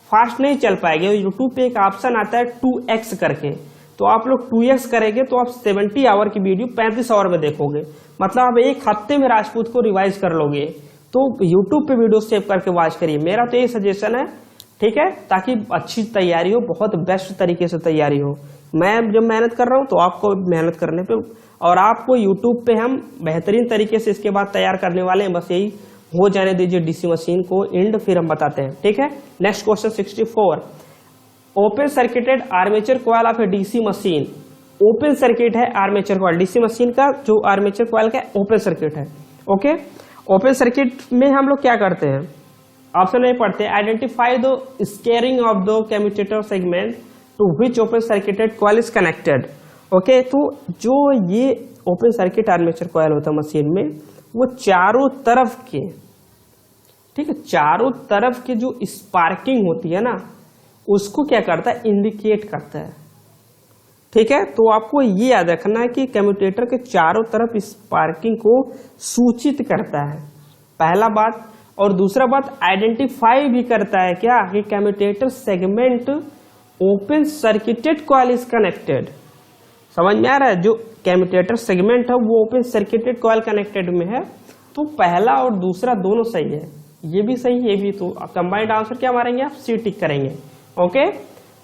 फास्ट नहीं चल पाएगी। यूट्यूब पे एक ऑप्शन आता है 2x करके, तो आप लोग 2x करेंगे तो आप 70 आवर की वीडियो 35 आवर में देखोगे, मतलब आप एक हफ्ते में राजपूत को रिवाइज कर लोगे। तो यूट्यूब पे वीडियो सेव करके वॉच करिए, मेरा तो ये सजेशन है। ठीक है, ताकि अच्छी तैयारी हो, बहुत बेस्ट तरीके से तैयारी हो। मैं जब मेहनत कर रहा हूँ तो आपको मेहनत करने पे, और आपको यूट्यूब पे हम बेहतरीन तरीके से इसके बाद तैयार करने वाले हैं। बस यही हो जाने दीजिए डीसी मशीन को एंड, फिर हम बताते हैं। ठीक है, next question 64, open circuited armature coil of a DC machine. Open circuit है आर्मेचर कॉइल, डीसी मशीन का जो आर्मेचर कॉइल का ओपन सर्किट है। ओके, ओपन सर्किट में हम लोग क्या करते हैं, ऑप्शन में पढ़ते हैं, identify the scaring of the commutator segment to which open circuited coil is connected. Okay, तो जो ये ओपन सर्किट आर्मेचर कॉइल होता है मशीन में, वो चारों तरफ के, ठीक है, चारों तरफ के जो स्पार्किंग होती है ना, उसको क्या करता है, इंडिकेट करता है। ठीक है, तो आपको ये याद रखना है कि कम्यूटेटर के चारों तरफ स्पार्किंग को सूचित करता है, पहला बात। और दूसरा बात, आइडेंटिफाई भी करता है क्या, कि commutator segment open circuited coil is connected. समझ में आ रहा है, जो कम्यूटेटर सेगमेंट है वो ओपन सर्किटेड कॉइल कनेक्टेड में है। तो पहला और दूसरा दोनों सही है, ये भी सही, ये भी। तो कंबाइंड आंसर क्या मारेंगे आप, सी टिक करेंगे। ओके,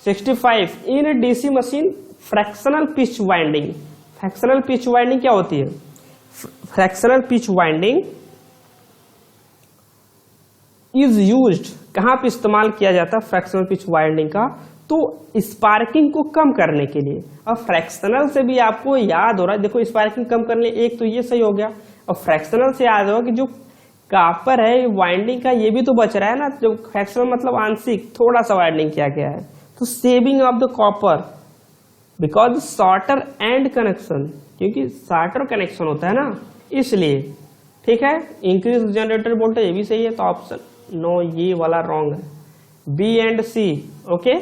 65 इन DC machine fractional pitch winding. Fractional pitch winding क्या होती है? Fractional pitch winding is used, कहां पे इस्तेमाल किया जाता है फ्रैक्शनल पिच वाइंडिंग का? तो स्पार्किंग को कम करने के लिए। अब फ्रैक्शनल से भी आपको याद हो रहा है, देखो स्पार्किंग कम करने, एक तो ये सही हो गया, और फ्रैक्शनल से याद होगा कि जो कापर है वाइंडिंग का ये भी तो बच रहा है ना, जो फ्रैक्शनल मतलब आंशिक थोड़ा सा वाइंडिंग किया गया है, तो saving of the copper because shorter and connection, क्योंकि शॉर्टर कनेक्शन होता है ना इसलिए। ठीक है, इंक्रीज जनरेटर वोल्टेज ये भी सही है, तो ऑप्शन नो ये वाला रॉन्ग है, B and C. Okay,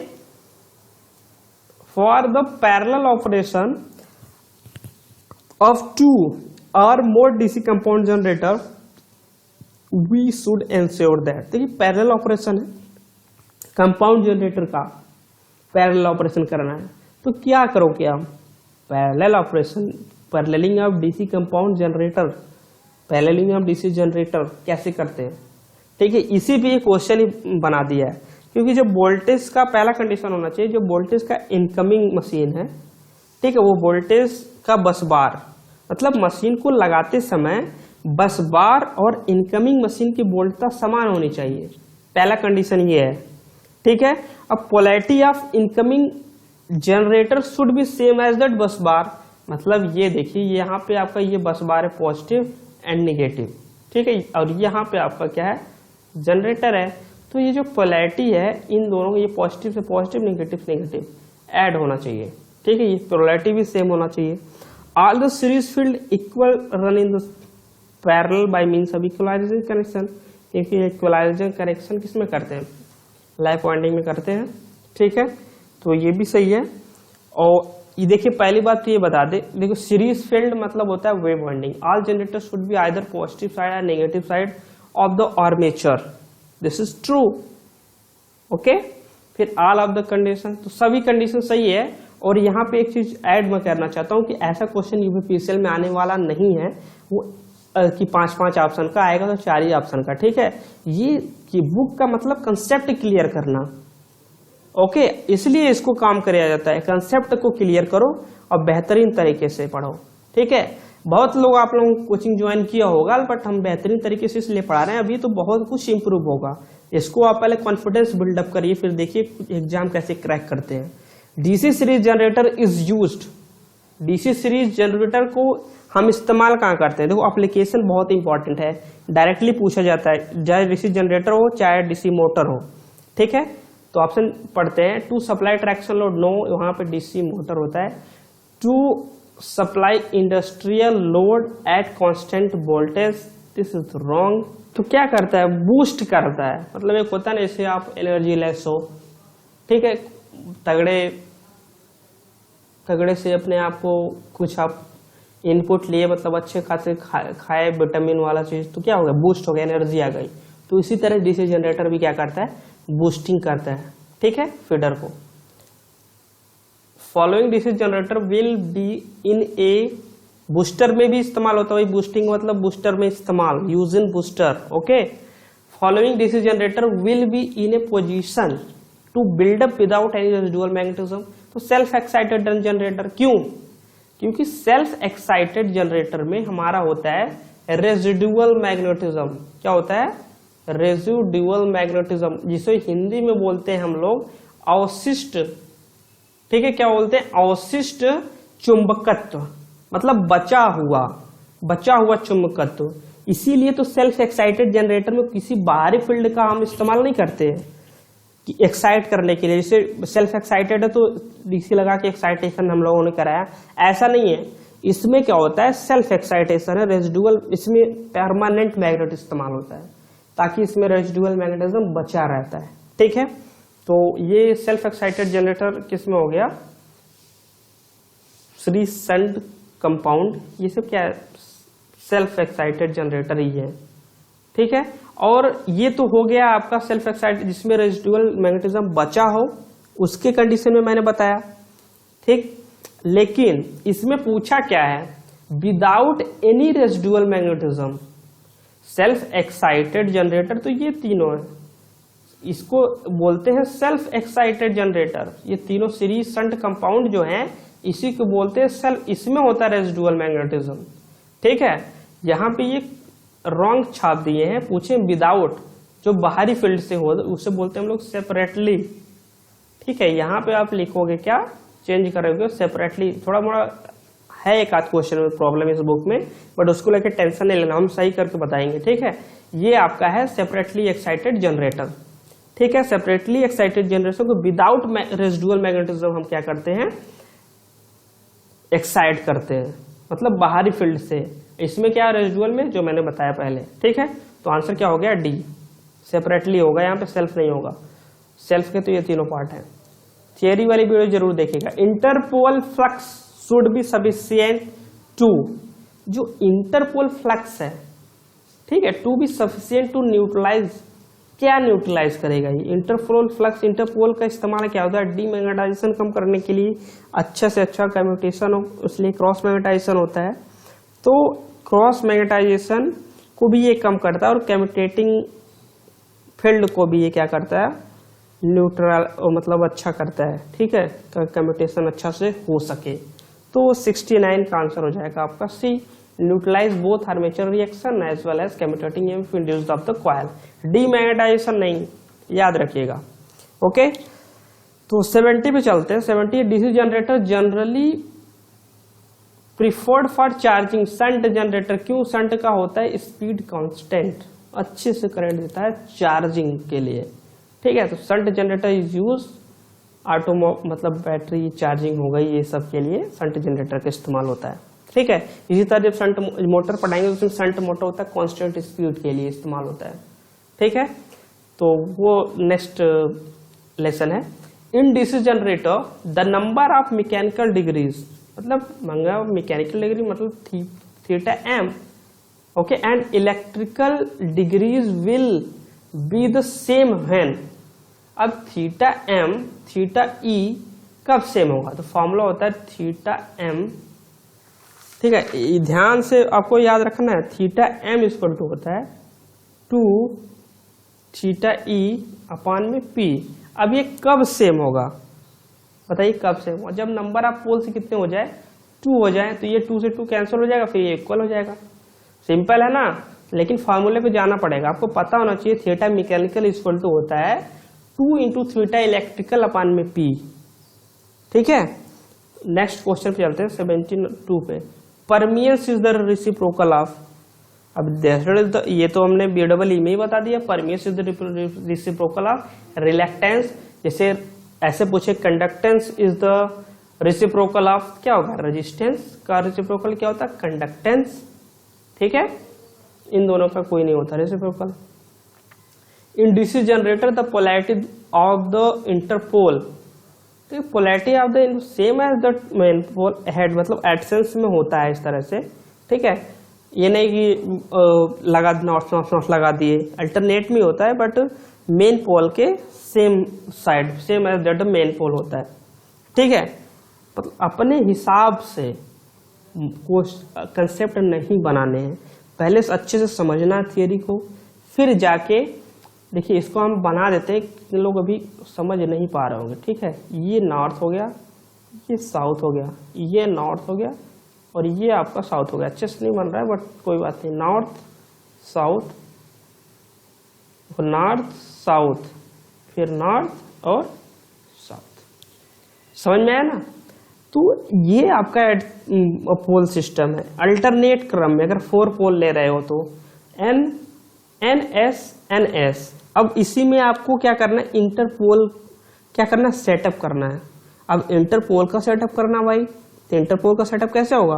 for the parallel operation of two और more DC compound generator we should ensure that. देखिए पैरेलल ऑपरेशन है, कंपाउंड जनरेटर का पैरेलल ऑपरेशन करना है, तो क्या करोगे आप? Parallel operation, paralleling of DC compound generator, paralleling of DC generator कैसे करते हैं? ठीक है, इसी पे ये क्वेश्चन ही बना दिया है, क्योंकि जो वोल्टेज का पहला कंडीशन होना चाहिए, जो वोल्टेज का इनकमिंग मशीन है, ठीक है, वो वोल्टेज का बस बार, मतलब मशीन को लगाते समय बस बार और इनकमिंग मशीन की वोल्टता समान होनी चाहिए, पहला कंडीशन ये है। ठीक है, अब polarity of incoming generator should be same as that bus bar, मतलब ये देखिए यहाँ पे आपका ये बस बार है पॉजिटिव एंड नेगेटिव। ठीक है, और यहाँ पे आपका क्या है? जनरेटर है, तो ये जो पोलैरिटी है इन दोनों, ये पॉजिटिव से पॉजिटिव, नेगेटिव से नेगेटिव ऐड होना चाहिए। ठीक है, ये पोलैरिटी भी सेम होना चाहिए। All the series field equal run in the parallel by means of equalising connection, क्योंकि इक्वलाइजिंग कनेक्शन किसमें करते हैं? लाइफ वाइंडिंग में करते हैं। ठीक है, तो ये भी सही है। और ये देखिए पहली बात तो ये बता दे, देखो सीरीज फील्ड मतलब होता है wave winding. All generator should be either positive side या negative side of the armature, this is true. Okay, फिर ऑल ऑफ द कंडीशन, तो सभी कंडीशन सही है। और यहाँ पे एक चीज ऐड मैं करना चाहता हूँ कि ऐसा क्वेश्चन यूपीपीसीएल में आने वाला नहीं है वो कि 5-5 ऑप्शन का आएगा, तो 4 ही ऑप्शन का। ठीक है, ये कि बुक का मतलब कंसेप्ट क्लियर करना। ओके, इसलिए इसको काम कराया जाता है, कंसेप्ट को क्लियर करो और बेहतरीन तरीके से पढ़ो। ठीक है, बहुत लोग आप लोगों कोचिंग ज्वाइन किया होगा, बट हम बेहतरीन तरीके से इसलिए पढ़ा रहे हैं, अभी तो बहुत कुछ इंप्रूव होगा। इसको आप पहले कॉन्फिडेंस बिल्डअप करिए, फिर देखिए एग्जाम कैसे क्रैक करते हैं। DC series generator is used, DC series generator को हम इस्तेमाल कहाँ करते हैं? देखो एप्लीकेशन बहुत इंपॉर्टेंट है, डायरेक्टली पूछा जाता है, चाहे डीसी जनरेटर हो चाहे डीसी मोटर हो। ठीक है, तो ऑप्शन पढ़ते हैं, to supply traction load, no, वहां पे डीसी मोटर होता है। To supply industrial load at constant voltage, this is wrong. तो क्या करता है? बूस्ट करता है, मतलब एक होता है ना, जैसे आप एनर्जी लेस हो, ठीक है, तगड़े से अपने आप को कुछ आप इनपुट लिए, मतलब अच्छे खासे खाए विटामिन वाला चीज, तो क्या हो गया? बूस्ट हो गया, एनर्जी आ गई। तो इसी तरह डीसी जनरेटर भी क्या करता है? बूस्टिंग करता है। ठीक है, फीडर को। Following DC generator will be in A, booster में भी इस्तेमाल होता है, वही बूस्टिंग मतलब बूस्टर में इस्तेमाल, use in booster. Okay, following DC generator will be in a position to build up without any residual magnetism. तो सेल्फ एक्साइटेड जनरेटर, क्यों? क्योंकि सेल्फ एक्साइटेड जनरेटर में हमारा होता है रेजिडुअल मैग्नेटिज्म। क्या होता है? रेजिडुअल मैग्नेटिज्म, जिसे हिंदी में बोलते हैं हम लोग अवशिष्ट। ठीक है, क्या बोलते हैं? अवशिष्ट चुंबकत्व, मतलब बचा हुआ चुंबकत्व। इसीलिए तो सेल्फ एक्साइटेड जनरेटर में किसी बाहरी फील्ड का हम इस्तेमाल नहीं करते हैं कि एक्साइट करने के लिए। जैसे सेल्फ एक्साइटेड है तो डीसी लगा के एक्साइटेशन हम लोगों ने कराया, ऐसा नहीं है। इसमें क्या होता है? सेल्फ एक्साइटेशन है, रेजिडुअल, इसमें परमानेंट मैग्नेट इस्तेमाल होता है ताकि इसमें रेजिडुअल मैग्नेटिज्म बचा रहता है। ठीक है, तो ये सेल्फ एक्साइटेड जनरेटर किसमें हो गया? श्री संड कंपाउंड, ये सब क्या है? सेल्फ एक्साइटेड जनरेटर ही है। ठीक है, और ये तो हो गया आपका सेल्फ एक्साइटेड जिसमें रेजिडुअल मैग्नेटिज्म बचा हो, उसके कंडीशन में मैंने बताया। ठीक, लेकिन इसमें पूछा क्या है? Without any residual magnetism, self excited generator, तो ये तीनों है। इसको बोलते हैं सेल्फ एक्साइटेड जनरेटर। ये तीनों सीरीज शंट कंपाउंड जो हैं इसी को बोलते हैं सेल्फ, इसमें होता है रेजिडुअल मैग्नेटिज्म। ठीक है, यहाँ पे ये रॉन्ग छाप दिए हैं, पूछे विदाउट, जो बाहरी फील्ड से हो उसे बोलते हैं हम लोग सेपरेटली। ठीक है, यहाँ पे आप लिखोगे क्या, चेंज करोगे सेपरेटली। थोड़ा मोड़ा है एक आध क्वेश्चन में प्रॉब्लम इस बुक में, बट उसको लेकर टेंशन नहीं लेना, हम सही करके बताएंगे। ठीक है, ये आपका है सेपरेटली एक्साइटेड जनरेटर। ठीक है, सेपरेटली एक्साइटेड जनरेटर को विदाउट रेजिडुअल मैग्नेटिज्म हम क्या करते हैं, एक्साइट करते हैं, मतलब बाहरी फील्ड से। इसमें क्या रेजिडुअल में, जो मैंने बताया पहले। ठीक है, तो आंसर क्या हो गया, डी, सेपरेटली होगा, यहाँ पे सेल्फ नहीं होगा। सेल्फ के तो ये तीनों पार्ट हैं। थियरी वाली वीडियो जरूर देखिएगा। Interpole flux should be sufficient to, जो इंटरपोल फ्लक्स है, ठीक है, to be sufficient to neutralize, क्या न्यूट्रलाइज करेगा ये इंटरपोल फ्लक्स। इंटरपोल का इस्तेमाल क्या होता है, डीमैग्नेटाइजेशन कम करने के लिए, अच्छा से अच्छा कम्यूटेशन हो, इसलिए क्रॉस मैग्नेटाइजेशन होता है। तो क्रॉस मैग्नेटाइजेशन को भी ये कम करता है और कम्यूटेटिंग फील्ड को भी ये क्या करता है, न्यूट्रल, मतलब अच्छा करता है। ठीक है, कम्यूटेशन अच्छा से हो सके। तो 69 का आंसर हो जाएगा आपका C, neutralise both armature reaction as well as commutating EMF induced of the coil. Demagnetisation नहीं, याद रखिएगा। ओके, तो 70 पे चलते हैं। 70, DC generator generally preferred for charging shunt generator. क्यों, शंट का होता है स्पीड कांस्टेंट, अच्छे से करंट देता है चार्जिंग के लिए। ठीक है, तो शंट जनरेटर इज यूज मतलब बैटरी चार्जिंग हो गई, ये सब के लिए शंट जनरेटर का इस्तेमाल होता है। ठीक है, इसी तरह जब शंट मोटर पढ़ाएंगे उसमें शंट मोटर होता है कांस्टेंट स्पीड के लिए इस्तेमाल होता है। ठीक है, तो वो नेक्स्ट लेसन है। In DC generator the number of mechanical degrees, मतलब मैकेनिकल डिग्री मतलब theta M, okay, and electrical degrees will be the same when. अब थीटा एम थीटा ई कब सेम होगा, तो फॉर्मूला होता है थीटा एम। ठीक है, ध्यान से आपको याद रखना है, थीटा एम इक्वल टू होता है 2 थीटा ई अपान में पी। अब ये कब सेम होगा, बताइए कब सेम होगा, जब नंबर ऑफ पोल से कितने हो जाए, 2 हो जाए, तो ये 2 से 2 कैंसिल हो जाएगा, फिर ये इक्वल हो जाएगा। सिंपल है ना, लेकिन फॉर्मूले पे जाना पड़ेगा, आपको पता होना चाहिए। थीटा मैकेनिकल इक्वल टू होता है 2 इंटू थीटा इलेक्ट्रिकल अपान में पी। ठीक है, नेक्स्ट क्वेश्चन पे चलते हैं 72 पे। Permeance is the reciprocal of, अब ये तो हमने BEE में ही बता दिया। Permeance is the reciprocal of reluctance. जैसे ऐसे पूछे conductance is the reciprocal of, क्या होगा, रेजिस्टेंस का रेसिप्रोकल क्या होता है, कंडक्टेंस। ठीक है, इन दोनों का कोई नहीं होता reciprocal. In DC generator the polarity of the interpole, तो polarity of the same as the main pole head, मतलब एडसेंस में होता है इस तरह से। ठीक है, ये नहीं कि लगा नॉर्थ लगा दिए, अल्टरनेट में होता है, बट मेन पोल के same side, same as that main pole होता है। ठीक है, मतलब अपने हिसाब से कंसेप्ट नहीं बनाने हैं, पहले से अच्छे से समझना थियरी को, फिर जाके देखिए इसको हम बना देते हैं। कितने लोग अभी समझ नहीं पा रहे होंगे। ठीक है, ये नॉर्थ हो गया, ये साउथ हो गया, ये नॉर्थ हो गया और ये आपका साउथ हो गया। अच्छे से नहीं बन रहा है बट कोई बात नहीं, नॉर्थ साउथ, नॉर्थ साउथ, फिर नॉर्थ और साउथ। समझ में आया ना, तो ये आपका पोल सिस्टम है अल्टरनेट क्रम में। अगर 4 पोल ले रहे हो तो N S N S। अब इसी में आपको क्या करना है, इंटरपोल क्या करना है, सेटअप करना है। अब इंटरपोल का सेटअप करना भाई, तो इंटरपोल का सेटअप कैसे होगा,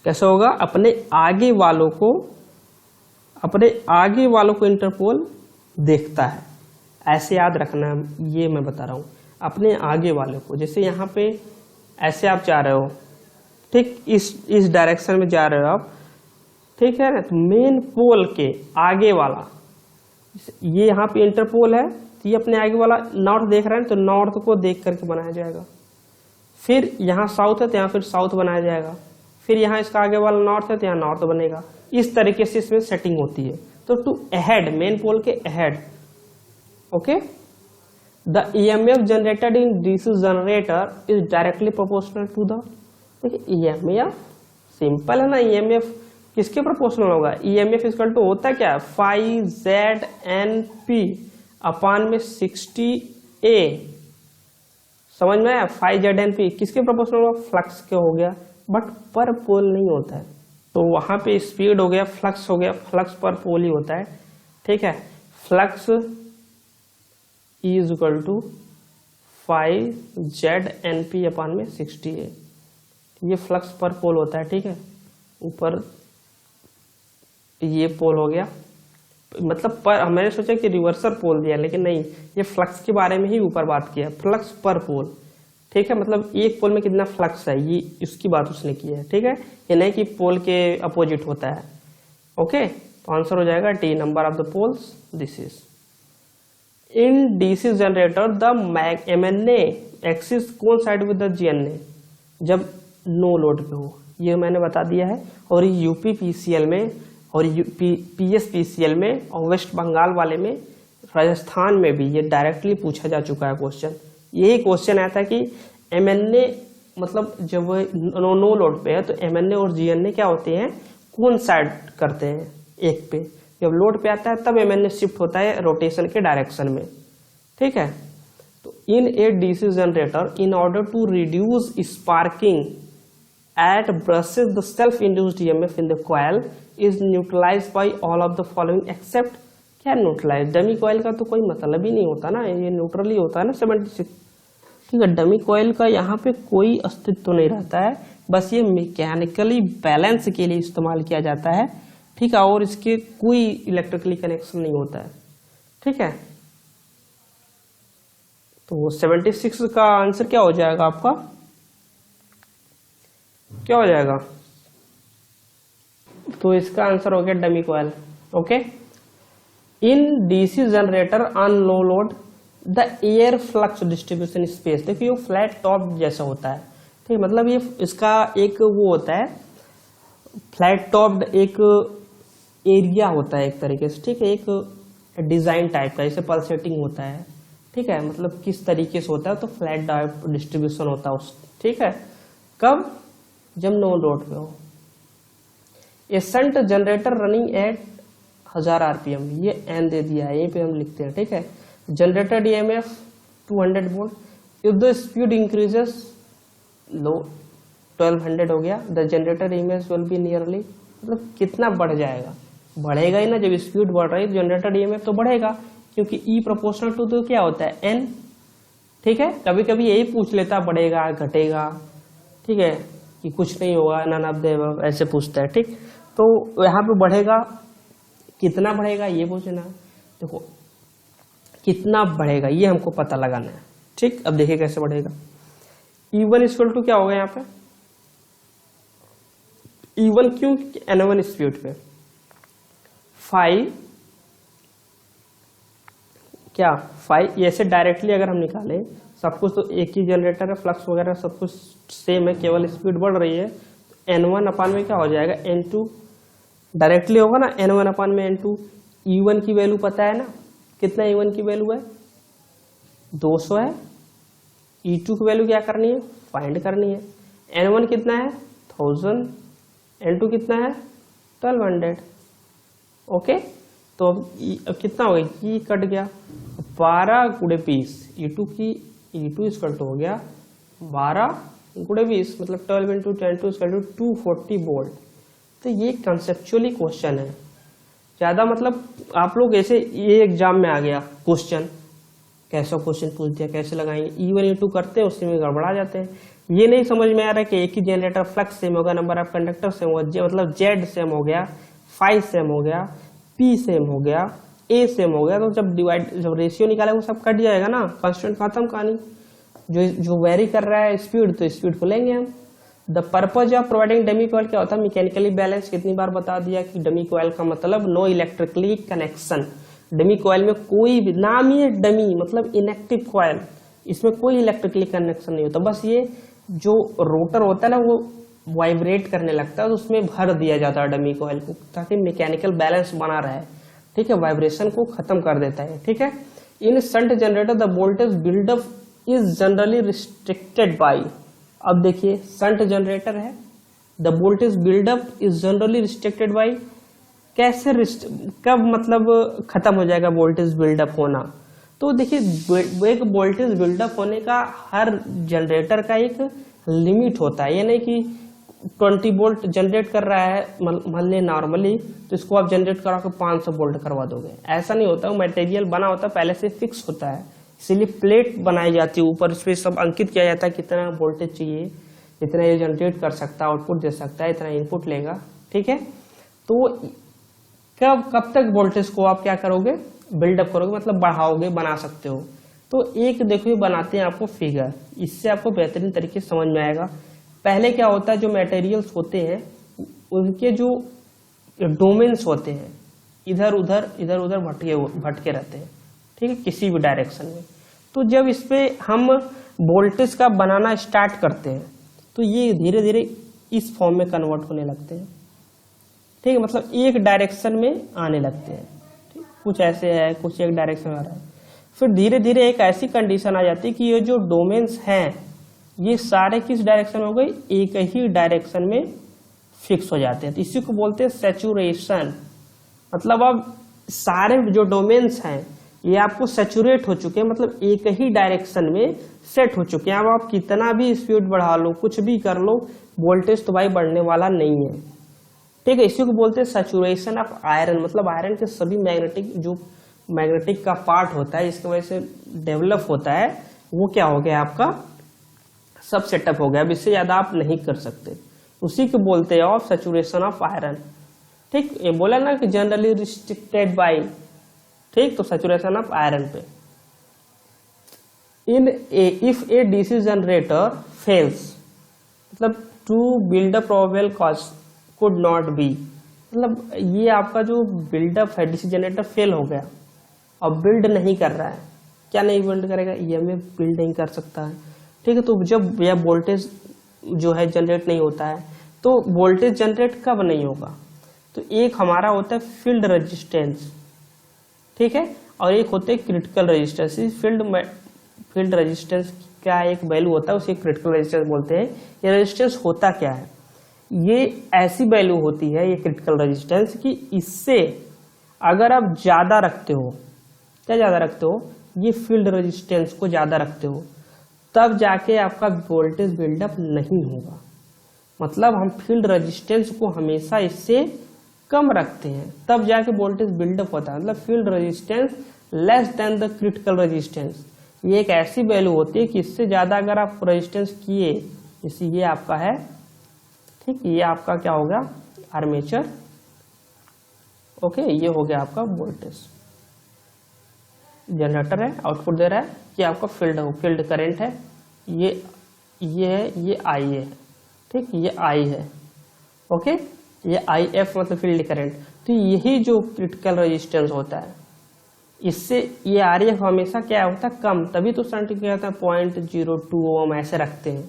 कैसे होगा, अपने आगे वालों को इंटरपोल देखता है, ऐसे याद रखना है। ये मैं बता रहा हूं, अपने आगे वाले को, जैसे यहाँ पे ऐसे आप जा रहे हो, ठीक, इस डायरेक्शन में जा रहे हो आप, ठीक है ना, तो मेन पोल के आगे वाला, ये यहाँ पे इंटरपोल है, तो ये अपने आगे वाला नॉर्थ देख रहा है, तो नॉर्थ को देख करके बनाया जाएगा। फिर यहाँ साउथ है तो यहाँ फिर साउथ बनाया जाएगा। फिर यहाँ इसका आगे वाला नॉर्थ है तो यहाँ नॉर्थ बनेगा। इस तरीके से इसमें सेटिंग होती है। तो टू अहेड, मेन पोल के ahead, okay, the EMF generated in DC generator is directly proportional to the, देखिए ईएमएफ सिंपल है ना, ईएमएफ किसके प्रोपोर्शनल होगा, ईएमएफ इक्वल टू होता है क्या, five Z N P upon में 60A, समझ में आया, फाइव जेड एन पी किसके प्रोपोर्शनल होगा, फ्लक्स के हो गया, बट पर पोल नहीं होता है, तो वहां पे स्पीड हो गया, फ्लक्स हो गया, फ्लक्स पर पोल ही होता है, ठीक है, flux is equal to 5ZNP upon में 60A, ये फ्लक्स पर पोल होता है, ठीक है, ऊपर ये पोल हो गया, मतलब पर मैंने सोचा कि रिवर्सल पोल दिया, लेकिन नहीं, ये फ्लक्स के बारे में ही ऊपर बात किया, फ्लक्स पर पोल, ठीक है, मतलब एक पोल में कितना फ्लक्स है, ये इसकी बात उसने की है, ठीक है, ये नहीं कि पोल के अपोजिट होता है, ओके, तो आंसर हो जाएगा T, number of the poles, this is in DC generator the MNA axis coincide with the GNA जब नो लोड पे हो, ये मैंने बता दिया है, और यूपीपीसीएल में और PSPCL में और वेस्ट बंगाल वाले में, राजस्थान में भी ये डायरेक्टली पूछा जा चुका है क्वेश्चन, यही क्वेश्चन आया था कि MNA मतलब जब नो लोड पे है तो MNA और GNA क्या होते हैं, कोइंसाइड करते हैं एक पे, जब लोड पे आता है तब MNA शिफ्ट होता है रोटेशन के डायरेक्शन में, ठीक है, तो in a DC generator in order to reduce sparking at brushes the self-induced EMF in the coil is neutralized by all of the following except, क्या न्यूट्रलाइज, डमी कॉइल का तो कोई मतलब ही नहीं होता ना, ये न्यूट्रल ही होता है ना 76, ठीक है, डमी कॉइल का यहाँ पे कोई अस्तित्व नहीं रहता है, बस ये मैकेनिकली बैलेंस के लिए इस्तेमाल किया जाता है, ठीक है, और इसके कोई इलेक्ट्रिकली कनेक्शन नहीं होता है, ठीक है, तो 76 का आंसर क्या हो जाएगा आपका, क्या हो जाएगा, तो इसका आंसर हो गया dummy coil, okay, in DC generator on low load the air flux distribution space, देखिए ये फ्लैट टॉप जैसा होता है, ठीक, मतलब ये इसका एक वो होता है, फ्लैट टॉप्ड एक एरिया होता है एक तरीके से, ठीक है, एक डिजाइन टाइप का, जैसे पल्सेटिंग होता है, ठीक है, मतलब किस तरीके से होता है, तो फ्लैट डिस्ट्रीब्यूशन होता है उस, ठीक है, कब, जब नो लोड पे हो, a shunt generator running at 1000 RPM, ये एन दे दिया है, यहीं पे हम लिखते हैं, ठीक है, generated EMF 200 volt, if the speed increases लो 1200 हो गया, the generator EMF will be nearly, मतलब कितना बढ़ जाएगा, बढ़ेगा ही ना, जब स्पीड बढ़ रही है जनरेटेड EMF तो बढ़ेगा, क्योंकि E प्रोपोर्शनल टू तो क्या होता है N, ठीक है, कभी कभी यही पूछ लेता बढ़ेगा घटेगा, ठीक है, कि कुछ नहीं होगा, नन ऑफ द ऐसे पूछता है, ठीक, तो यहाँ पे बढ़ेगा, कितना बढ़ेगा ये पूछना, देखो कितना बढ़ेगा ये हमको पता लगाना है, ठीक, अब देखिए कैसे बढ़ेगा, E1 इक्वल टू क्या होगा यहाँ पे, E1 क्यों, N1 स्पीड पे 5 क्या 5, ऐसे डायरेक्टली अगर हम निकालें सब कुछ तो एक ही जनरेटर है, फ्लक्स वगैरह सब कुछ सेम है, केवल स्पीड बढ़ रही है, तो N1 अपान में क्या हो जाएगा, N2 डायरेक्टली होगा ना, N1 अपान में N2, E1 की वैल्यू पता है ना, कितना E1 की वैल्यू है 200 है, E2 की वैल्यू क्या करनी है, फाइंड करनी है, N1 कितना है 1000, N2 कितना है 1200, ओके, तो अब कितना हो गया, ये कट गया 12 गुणे 20, E2 इक्वल टू हो गया 12 गुणे 20, मतलब 12 into 10 to equal to 240 volt, तो ये कंसेप्चुअली क्वेश्चन है, ज्यादा मतलब आप लोग ऐसे, ये एग्जाम में आ गया क्वेश्चन, कैसा क्वेश्चन पूछ दिया, कैसे लगाएंगे, E1 E2 करते हैं उसी में गड़बड़ा जाते हैं, ये नहीं समझ में आ रहा है कि एक ही जनरेटर फ्लक्स सेम होगा, नंबर ऑफ कंडक्टर सेम होगा, मतलब Z सेम हो गया, फाई सेम हो गया, P सेम हो गया, A सेम हो गया, तो जब रेशियो निकालेंगे सब कट जाएगा ना, कांस्टेंट खत्म कहानी, जो वेरी कर रहा है स्पीड, तो स्पीड को लेंगे हम। The purpose of providing dummy coil क्या होता है, मैकेनिकली बैलेंस, कितनी बार बता दिया कि डमी कॉइल का मतलब no electrically connection, dummy coil में कोई भी, नाम ही है डमी मतलब इनएक्टिव कॉइल, इसमें कोई इलेक्ट्रिकली कनेक्शन नहीं होता, बस ये जो रोटर होता है ना वो वाइब्रेट करने लगता है, तो उसमें भर दिया जाता है डमी कॉइल को, ताकि मैकेनिकल बैलेंस बना रहे, ठीक है, वाइब्रेशन को खत्म कर देता है, ठीक है, in shunt generator the voltage buildup is generally restricted by, अब देखिए शंट जनरेटर है, the voltage buildup is generally restricted by, कैसे कब मतलब खत्म हो जाएगा वोल्टेज बिल्डअप होना, तो देखिए एक वोल्टेज बिल्डअप होने का हर जनरेटर का एक लिमिट होता है, ये नहीं कि 20 वोल्ट जनरेट कर रहा है मान ली नॉर्मली, तो इसको आप जनरेट करा के 500 वोल्ट करवा दोगे, ऐसा नहीं होता। वो मटेरियल बना होता है पहले से फिक्स होता है, इसीलिए प्लेट बनाई जाती है ऊपर, उस पर सब अंकित किया जाता है कितना वोल्टेज चाहिए, इतना ये जनरेट कर सकता है, आउटपुट दे सकता है, इतना इनपुट लेगा, ठीक है। तो कब तक वोल्टेज को आप क्या करोगे, बिल्डअप करोगे, मतलब बढ़ाओगे, बना सकते हो। तो एक देखो बनाते हैं आपको फिगर, इससे आपको बेहतरीन तरीके से समझ में आएगा। पहले क्या होता है, जो मटेरियल्स होते हैं उनके जो डोमेन्स होते हैं इधर उधर भटके रहते हैं, ठीक है, किसी भी डायरेक्शन में। तो जब इस पे हम वोल्टेज का बनाना स्टार्ट करते हैं तो ये धीरे धीरे इस फॉर्म में कन्वर्ट होने लगते हैं, ठीक है, मतलब एक डायरेक्शन में आने लगते हैं, ठीक? कुछ ऐसे है, कुछ एक डायरेक्शन में आ रहा है, फिर धीरे धीरे एक ऐसी कंडीशन आ जाती है कि ये जो डोमेन्स हैं ये सारे किस डायरेक्शन में हो गए, एक ही डायरेक्शन में फिक्स हो जाते हैं। तो इसी को बोलते हैं सैचुरेशन, मतलब अब सारे जो डोमेन्स हैं ये आपको सैचुरेट हो चुके हैं, मतलब एक ही डायरेक्शन में सेट हो चुके हैं। अब आप कितना भी स्पीड बढ़ा लो, कुछ भी कर लो, वोल्टेज तो भाई बढ़ने वाला नहीं है, ठीक है। इसी को बोलते हैं सैचुरेशन ऑफ आयरन, मतलब आयरन के सभी मैग्नेटिक का पार्ट होता है, इसकी वजह से डेवलप होता है, वो क्या हो गया आपका सब सेटअप हो गया। अब इससे ज्यादा आप नहीं कर सकते, उसी को बोलते हैं ऑफ सैचुरेशन ऑफ आयरन, ठीक। ये बोला ना कि जनरली रिस्ट्रिक्टेड बाय, ठीक, तो सैचुरेशन ऑफ आयरन पे। If a DC generator fails, मतलब to build a probable cause could not be, मतलब ये आपका जो बिल्डअप है डीसी जनरेटर फेल हो गया, अब बिल्ड नहीं कर रहा है, क्या नहीं बिल्ड करेगा, ईएमएफ बिल्ड नहीं कर सकता है, ठीक है। तो जब यह वोल्टेज जो है जनरेट नहीं होता है, तो वोल्टेज जनरेट कब नहीं होगा, तो एक हमारा होता है फील्ड रेजिस्टेंस, ठीक है, और एक होते हैं क्रिटिकल रेजिस्टेंस। फील्ड रेजिस्टेंस का एक वैल्यू होता है, उसे क्रिटिकल रेजिस्टेंस बोलते हैं। ये रेजिस्टेंस होता क्या है, ये ऐसी वैल्यू होती है ये क्रिटिकल रेजिस्टेंस कि इससे अगर आप ज्यादा रखते हो, क्या ज्यादा रखते हो, ये फील्ड रेजिस्टेंस को ज्यादा रखते हो, तब जाके आपका वोल्टेज बिल्डअप नहीं होगा। मतलब हम फील्ड रेजिस्टेंस को हमेशा इससे कम रखते हैं, तब जाके वोल्टेज बिल्डअप होता है। मतलब field resistance less than the critical resistance, ये एक ऐसी वैल्यू होती है कि इससे ज्यादा अगर आप रेजिस्टेंस किए, इसी ये आपका है, ठीक, ये आपका क्या होगा आर्मेचर, ओके, ये हो गया आपका वोल्टेज। जनरेटर है, आउटपुट दे रहा है, ये आपका फील्ड करंट है, ये है, ये आई है, ठीक, ये आई है, ओके, ये आई एफ मतलब फील्ड करंट। तो यही जो क्रिटिकल रेजिस्टेंस होता है, इससे ये आर एफ हमेशा क्या होता है कम, तभी तो शंट क्या होता है 0.02 ओम ऐसे रखते हैं,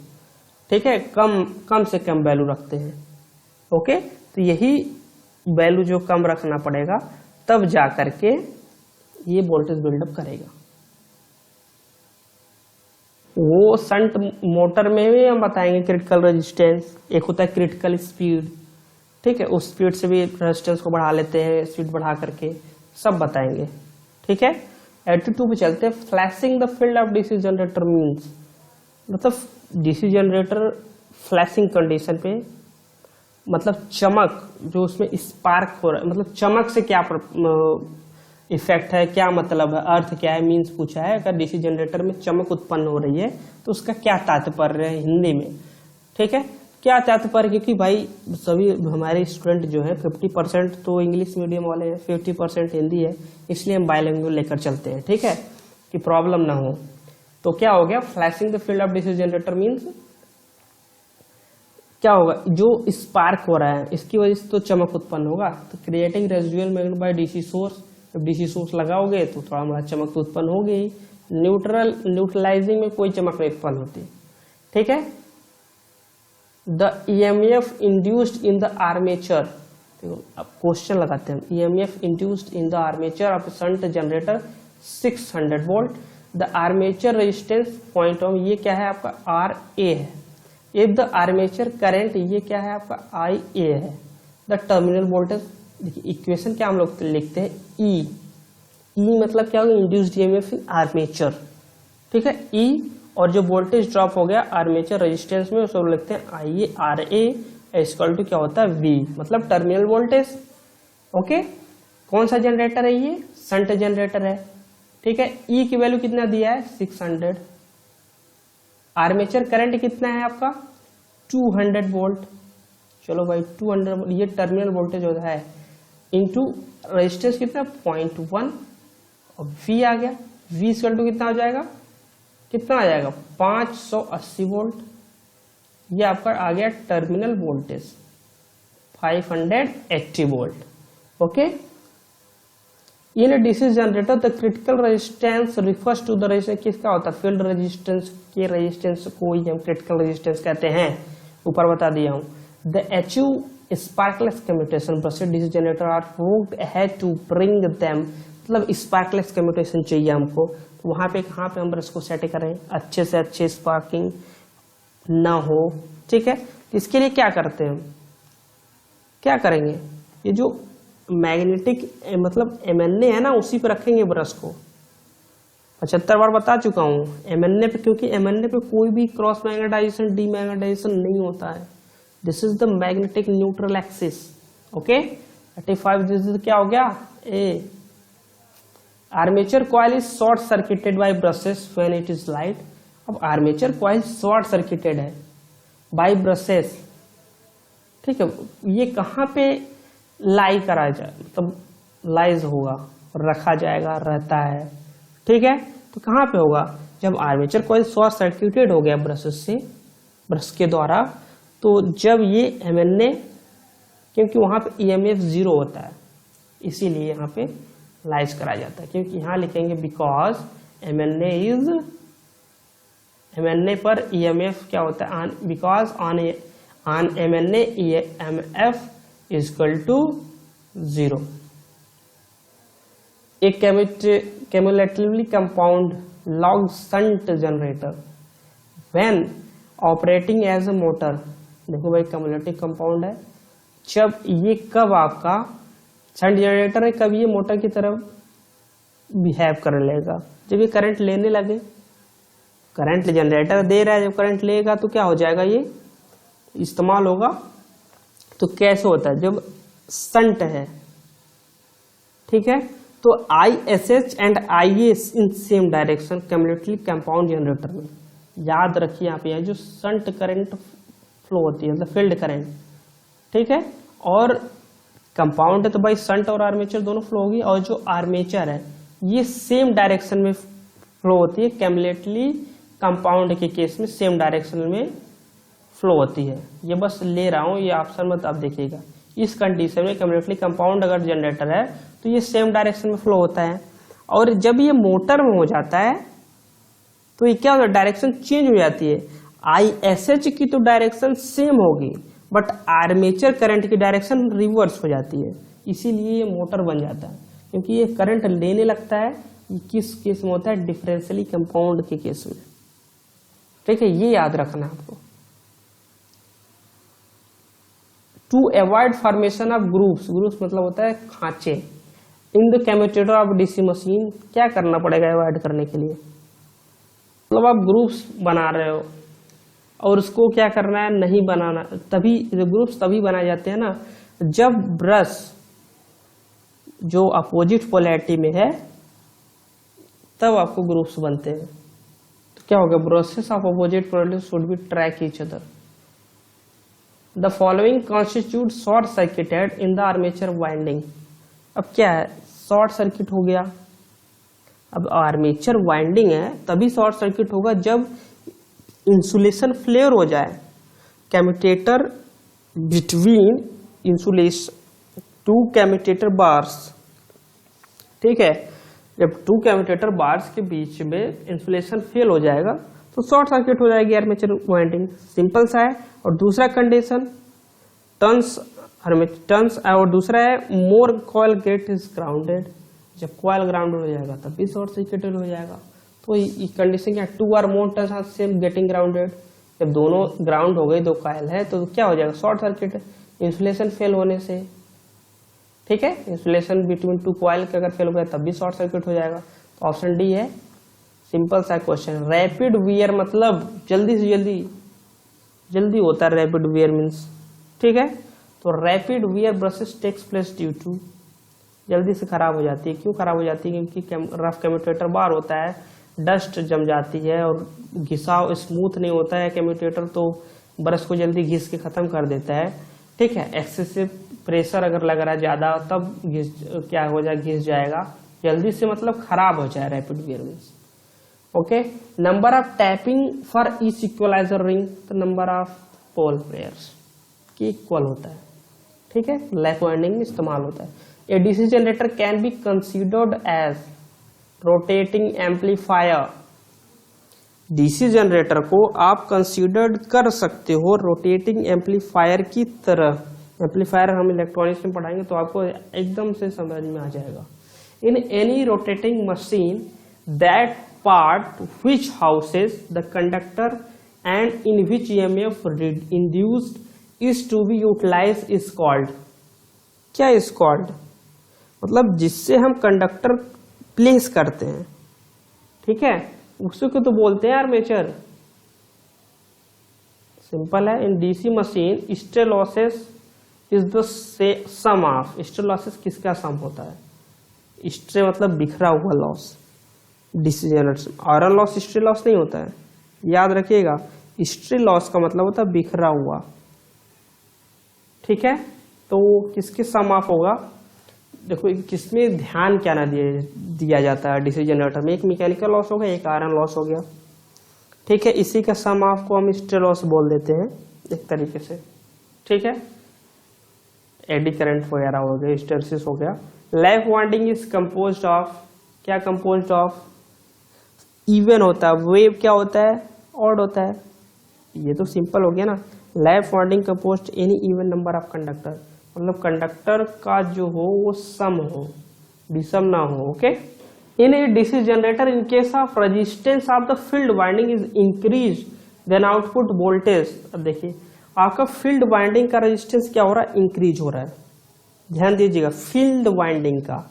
ठीक है, कम से कम वैल्यू रखते हैं, ओके। तो यही वैल्यू जो कम रखना पड़ेगा, तब जा करके ये वोल्टेज बिल्डअप करेगा। वो शंट मोटर में भी हम बताएंगे क्रिटिकल रेजिस्टेंस, एक होता है क्रिटिकल स्पीड, ठीक है, उस स्पीड से भी रेजिस्टेंस को बढ़ा लेते हैं, स्पीड बढ़ा करके सब बताएंगे, ठीक है। 82 पे चलते हैं। Flashing the field of DC generator means, मतलब डीसी जनरेटर फ्लैशिंग कंडीशन पे, मतलब चमक जो उसमें स्पार्क हो रहा है, मतलब चमक से क्या इफेक्ट है, क्या मतलब है, अर्थ क्या है, मीन्स पूछा है। अगर डीसी जनरेटर में चमक उत्पन्न हो रही है तो उसका क्या तात्पर्य है हिंदी में, ठीक है, क्या तात्पर्य, क्योंकि भाई सभी हमारे स्टूडेंट जो है 50% तो इंग्लिश मीडियम वाले हैं, 50% हिंदी है, इसलिए हम बायलैंग्वेज लेकर चलते हैं, ठीक है, कि प्रॉब्लम ना हो। तो क्या हो गया, flashing the field of DC generator means क्या होगा, जो स्पार्क हो रहा है इसकी वजह से तो चमक उत्पन्न होगा, तो creating residual magnet by DC source, जब डीसी सोर्स लगाओगे तो थोड़ा हमारा चमक तो उत्पन्न होगी। न्यूट्रलाइजिंग में कोई चमक नहीं उत्पन्न होती, ठीक है। The EMF induced in the armature, देखो अब क्वेश्चन लगाते हैं, EMF induced in the armature of shunt generator 600 volt. The armature resistance point of, ये क्या है आपका आर ए है। इफ द आर्मेचर करंट, ये क्या है आपका आई ए है। द टर्मिनल वोल्टेज, देखिए इक्वेशन क्या हम लोग लिखते हैं ई, ई मतलब क्या होगा इंड्यूस्ड ईएमएफ इन आर्मेचर, ठीक है ई, और जो वोल्टेज ड्रॉप हो गया आर्मेचर रेजिस्टेंस में उसको लिखते हैं I A R A equal to क्या होता है वी, मतलब टर्मिनल वोल्टेज। ओके, कौन सा जनरेटर है ये, शंट जनरेटर है, ठीक है। ई की वैल्यू कितना दिया है 600, आर्मेचर करंट कितना है आपका 200 वोल्ट। चलो भाई 200, ये टर्मिनल वोल्टेज होता है इंटू रेजिस्टेंस कितना 0.1 और वी आ गया, वी इक्वल टू कितना हो जाएगा, कितना आ जाएगा 580 वोल्ट। ये आपका आ गया terminal voltage 580 volt. Okay, in DC generator the critical resistance refers to the resistance, किसका होता है फील्ड रेजिस्टेंस के रेजिस्टेंस को ही हम क्रिटिकल रेजिस्टेंस कहते हैं, ऊपर बता दिया हूं। The HU sparkless commutation brushes DC generator are worked ahead to bring them, मतलब स्पार्कलेस कम्यूटेशन चाहिए हमको, तो वहां पे कहाँ पे हम ब्रश को सेट करें अच्छे से अच्छे स्पार्किंग ना हो, ठीक है। तो इसके लिए क्या करते हैं हम, क्या करेंगे, ये जो मैग्नेटिक मतलब एमएनए है ना उसी पे रखेंगे ब्रश को। 75 बार बता चुका हूं एमएनए पे, क्योंकि एमएनए पे कोई भी क्रॉस मैग्नेटाइजेशन डीमैग्नेटाइजेशन नहीं होता है। This is the magnetic neutral axis. Okay, 35 this is क्या हो गया A. Armature coil is short circuited by brushes when it is light. अब आर्मेचर कॉइल शॉर्ट सर्किटेड है बाय ब्रशेस, ठीक है। ये कहाँ पे लाई करा जाए, मतलब लाइज होगा, रखा जाएगा, रहता है, ठीक है। तो कहाँ पे होगा, जब आर्मेचर कॉइल शॉर्ट सर्किटेड हो गया ब्रशेस से, ब्रश के द्वारा, तो जब ये एमएनए, क्योंकि वहां पे ईएमएफ 0 होता है इसीलिए यहाँ पे लाइज करा जाता है, क्योंकि यहाँ लिखेंगे बिकॉज एमएनए पर ईएमएफ क्या होता है, because on MNA EMF is equal to 0. A cumulatively compound log shunt generator when operating as a motor, देखो भाई cumulative compound है, जब ये कब आपका शंट जनरेटर है, कब ये मोटर की तरफ बिहेव कर लेगा, जब ये करंट लेने लगे, करंट जनरेटर दे रहा है, जब करंट लेगा तो क्या हो जाएगा, ये इस्तेमाल होगा। तो कैसे होता है, जब शंट है, ठीक है, तो ISH and IA in same direction cumulatively compound generator में, याद रखिए यहाँ पे जो शंट करंट फ्लो होती है मतलब फील्ड करंट, ठीक है, और कंपाउंड है तो भाई शंट और आर्मेचर दोनों फ्लो होगी, और जो आर्मेचर है ये सेम डायरेक्शन में फ्लो होती है, कम्युलेटिवली कंपाउंड के केस में सेम डायरेक्शन में फ्लो होती है। ये बस ले रहा हूँ, ये ऑप्शन मत आप देखिएगा। इस कंडीशन में कम्युलेटिवली कंपाउंड अगर जनरेटर है तो ये सेम डायरेक्शन में फ्लो होता है, और जब ये मोटर में हो जाता है तो ये क्या होता है, डायरेक्शन चेंज हो जाती है। ISH की तो डायरेक्शन सेम होगी, बट आर्मेचर करंट की डायरेक्शन रिवर्स हो जाती है, इसीलिए ये मोटर बन जाता है, क्योंकि ये करंट लेने लगता है। ये किस केस में होता है, डिफरेंशियली कंपाउंड के केस में, ठीक है, ये याद रखना आपको। To avoid formation of groups, groups मतलब होता है खांचे, in the commutator of DC machine, क्या करना पड़ेगा अवॉइड करने के लिए, मतलब आप ग्रुप्स बना रहे हो और उसको क्या करना है, नहीं बनाना। तभी ग्रुप्स तभी बनाए जाते हैं ना, जब ब्रश जो अपोजिट पोलैरिटी में है तब आपको ग्रुप्स बनते हैं। तो क्या होगा, brushes of opposite polarity should be track each other. The following constitute short circuited in the armature winding। अब क्या है, शॉर्ट सर्किट हो गया। अब आर्मेचर वाइंडिंग है तभी शॉर्ट सर्किट होगा जब इंसुलेशन फ्लेयर हो जाए, commutator between insulation to commutator bars, ठीक है, जब टू कम्यूटेटर बार्स के बीच में इंसुलेशन फेल हो जाएगा तो शॉर्ट सर्किट हो जाएगी आर्मेचर वाइंडिंग, सिंपल सा है। और दूसरा कंडीशन टर्न्स और दूसरा है मोर कॉइल गेट इज ग्राउंडेड, जब कॉइल ग्राउंडेड हो जाएगा तब भी शॉर्ट सर्किटेड हो जाएगा। तो ये कंडीशन क्या, 2 or more turns are same getting grounded. जब दोनों ग्राउंड हो गए, दो कॉइल है, तो क्या हो जाएगा, शॉर्ट सर्किट, इंसुलेशन फेल होने से। ठीक है, इंसुलेशन बिटवीन 2 कॉइल के अगर फेल हो गया तब भी शॉर्ट सर्किट हो जाएगा। तो ऑप्शन डी है, सिंपल सा क्वेश्चन। रैपिड वियर मतलब जल्दी से जल्दी होता है रैपिड वियर मीन्स। ठीक है, तो rapid wear brushes takes place due to, जल्दी से खराब हो जाती है। क्यों खराब हो जाती है, क्योंकि रफ कम्यूटेटर बार होता है, डस्ट जम जाती है और घिसाव स्मूथ नहीं होता है कम्यूटेटर, तो ब्रश को जल्दी घिस के खत्म कर देता है। ठीक है, एक्सेसिव प्रेशर अगर लग रहा है ज्यादा तब क्या हो जाए, घिस जाएगा जल्दी से, मतलब खराब हो जाए rapid wear means. Okay, number of tapping for each equaliser ring, तो नंबर ऑफ पोल पेयर्स की इक्वल होता है। ठीक है, लैप वाइंडिंग में इस्तेमाल होता है। A DC generator can be considered as rotating amplifier, DC generator को आप कंसीडर्ड कर सकते हो रोटेटिंग एम्पलीफायर की तरह। एम्पलीफायर हम इलेक्ट्रॉनिक्स में पढ़ाएंगे तो आपको एकदम से समझ में आ जाएगा। In any rotating machine that part which houses the conductor and in which EMF induced is to be utilise is called, क्या इज कॉल्ड, मतलब जिससे हम कंडक्टर प्लेस करते हैं। ठीक है, उसी को तो बोलते हैं आर्मेचर। सिंपल है, in DC machine hysteresis losses is the sum of, hysteresis losses किसका सम होता है, हिस्टेरे मतलब बिखरा हुआ loss, DC generator. Iron loss hysteresis loss नहीं होता है, याद रखिएगा, हिस्टेरेसिस लॉस का मतलब होता है बिखरा हुआ। ठीक है, तो किसके सम ऑफ होगा, देखो किसमें ध्यान क्या ना दिया जाता है डीसी जनरेटर में, एक मैकेनिकल लॉस हो गया, एक आयरन लॉस हो गया। ठीक है, इसी का सम ऑफ को हम हिस्टेरेसिस लॉस बोल देते हैं एक तरीके से। ठीक है, एडी करंट वगैरह हो गया, हिस्टेरेसिस हो गया। Lap winding is composed of, क्या कंपोज्ड ऑफ, इवन होता है, वेव क्या होता है, ऑड होता है। ये तो सिंपल हो गया ना। Lap winding composed any even number of conductor, मतलब कंडक्टर का जो हो वो सम हो, विषम ना हो। Okay, in a DC generator in case of resistance of the field winding is increase then output voltage. अब देखिए आपका फील्ड वाइंडिंग का रेजिस्टेंस क्या हो रहा है, इंक्रीज हो रहा है। ध्यान दीजिएगा, फील्ड वाइंडिंग का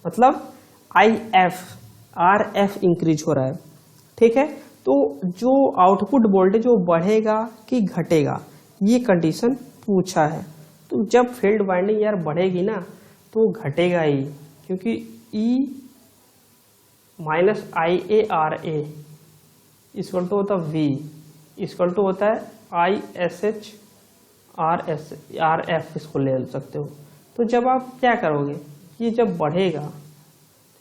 मतलब IF RF इंक्रीज हो रहा है। ठीक है, तो जो आउटपुट वोल्टेज वो बढ़ेगा कि घटेगा, ये कंडीशन पूछा है। तो जब फील्ड वाइंडिंग यार बढ़ेगी ना तो घटेगा ही, क्योंकि E minus IARA equal to होता है V इक्वल टू होता है ISH RF, इसको ले सकते हो। तो जब आप क्या करोगे, ये जब बढ़ेगा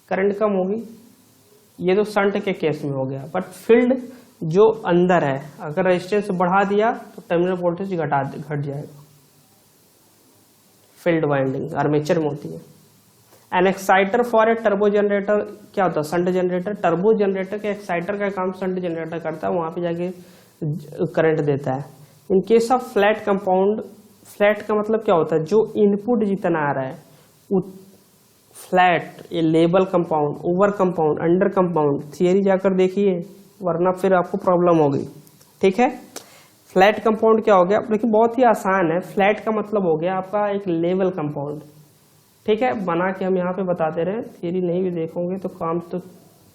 करंट कम होगी, ये तो शंट के केस में हो गया, बट फील्ड जो अंदर है अगर रेजिस्टेंस बढ़ा दिया तो टर्मिनल वोल्टेज घट जाएगा। फील्ड वाइंडिंग आर्मेचर में होती है। An exciter for a turbo generator क्या होता है, शंट जनरेटर। टर्बो जनरेटर के एक्साइटर का काम शंट जनरेटर करता है, वहां पे जाके करंट देता है। इन case of flat compound, flat का मतलब क्या होता है, जो इनपुट जितना आ रहा है फ्लैट, ये label compound, over compound, under compound, theory जाकर देखिए वरना फिर आपको प्रॉब्लम होगी। ठीक है, फ्लैट कंपाउंड क्या हो गया, लेकिन बहुत ही आसान है। फ्लैट का मतलब हो गया आपका एक लेवल कंपाउंड। ठीक है, बना के हम यहाँ पे बताते रहे, थियरी नहीं भी देखोगे तो काम तो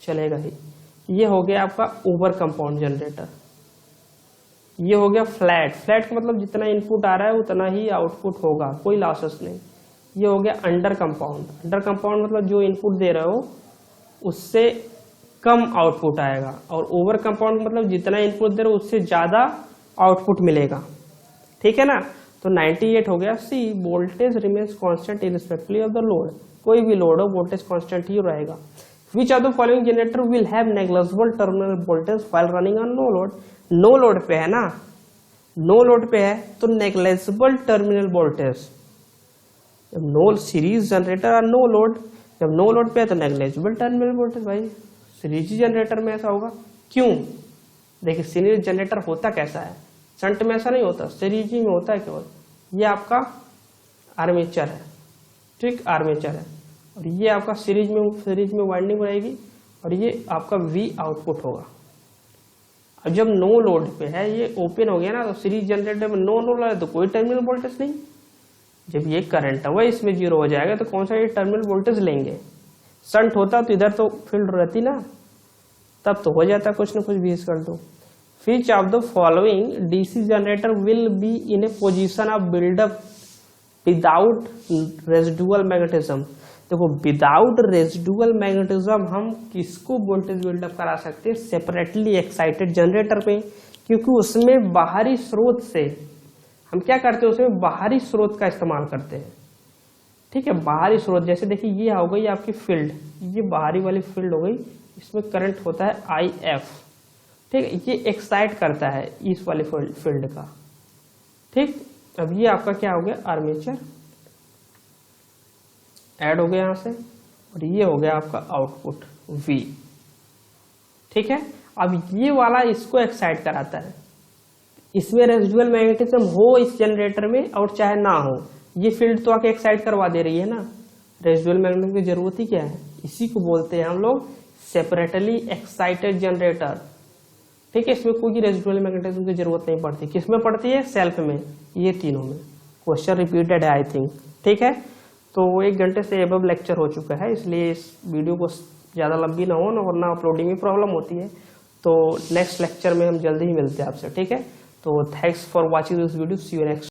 चलेगा ही। ये हो गया आपका ओवर कंपाउंड जनरेटर। ये हो गया फ्लैट, फ्लैट का मतलब जितना इनपुट आ रहा है उतना ही आउटपुट होगा, कोई लॉसेस नहीं। ये हो गया अंडर कंपाउंड, अंडर कंपाउंड मतलब जो इनपुट दे रहे हो उससे कम आउटपुट आएगा, और ओवर कंपाउंड मतलब जितना इनपुट दे रहे हो उससे ज्यादा आउटपुट मिलेगा। ठीक है ना, तो 98 हो गया। C voltage remains constant irrespectively of the load, कोई भी लोड हो वोल्टेज कांस्टेंट ही रहेगा। Which of the following generator will have negligible terminal voltage while running on no load. No load पे है ना, नो लोड पे है तो नेग्लिजिबल टर्मिनल वोल्टेज। जब नो सीरीज जनरेटर और नो लोड, जब नो लोड पे है तो नेग्लिजिबल टर्मिनल वोल्टेज। भाई सीरीज जनरेटर में ऐसा होगा क्यों, देखिए सीरीज जनरेटर होता कैसा है, शंट में ऐसा नहीं होता, सीरीज में होता है केवल। ये आपका आर्मेचर है, ठीक, आर्मेचर है। और ये आपका सीरीज में वाइंडिंग रहेगी और ये आपका V आउटपुट होगा। अब जब नो लोड पे है, ये ओपन हो गया ना, तो सीरीज जनरेटर में नो लोड है तो कोई टर्मिनल वोल्टेज नहीं। जब ये करंट है वह इसमें जीरो हो जाएगा तो कौन सा ये टर्मिनल वोल्टेज लेंगे। शंट होता तो इधर तो फील्ड रहती ना, तब तो हो जाता कुछ ना कुछ भी कर दो। Which of the following DC generator will be in a position of build-up without residual magnetism? देखो विदाउट रेजिडुअल मैग्नेटिज्म हम किसको वोल्टेज बिल्डअप करा सकते हैं, सेपरेटली एक्साइटेड जनरेटर पे, क्योंकि उसमें बाहरी स्रोत से हम क्या करते हैं, उसमें बाहरी स्रोत का इस्तेमाल करते हैं। ठीक है, बाहरी स्रोत जैसे देखिए ये हो गई आपकी फील्ड, ये बाहरी वाली फील्ड हो गई, इसमें करंट होता है IF। ठीक है, ये एक्साइट करता है इस वाली फील्ड का। ठीक, अब ये आपका क्या हो गया, आर्मेचर ऐड हो गया यहां से, और ये हो गया आपका आउटपुट V। ठीक है, अब ये वाला इसको एक्साइट कराता है। इसमें रेजिडुअल मैग्नेटिज्म हो इस जनरेटर में और चाहे ना हो, ये फील्ड तो आके एक्साइट करवा दे रही है ना। रेजिडुअल मैग्नेटिज्म की जरूरत ही क्या है, इसी को बोलते हैं हम लोग सेपरेटली एक्साइटेड जनरेटर। ठीक है, इसमें कोई रेजिडुअल मैग्नेटिज्म की जरूरत नहीं पड़ती। किसमें पड़ती है, सेल्फ में, ये तीनों में। क्वेश्चन रिपीटेड है आई थिंक। ठीक है, तो 1 घंटे से एबव लेक्चर हो चुका है, इसलिए इस वीडियो को ज़्यादा लंबी ना हो ना, वरना अपलोडिंग में प्रॉब्लम होती है। तो नेक्स्ट लेक्चर में हम जल्दी ही मिलते हैं आपसे। ठीक है, तो thanks for watching this video, see you next.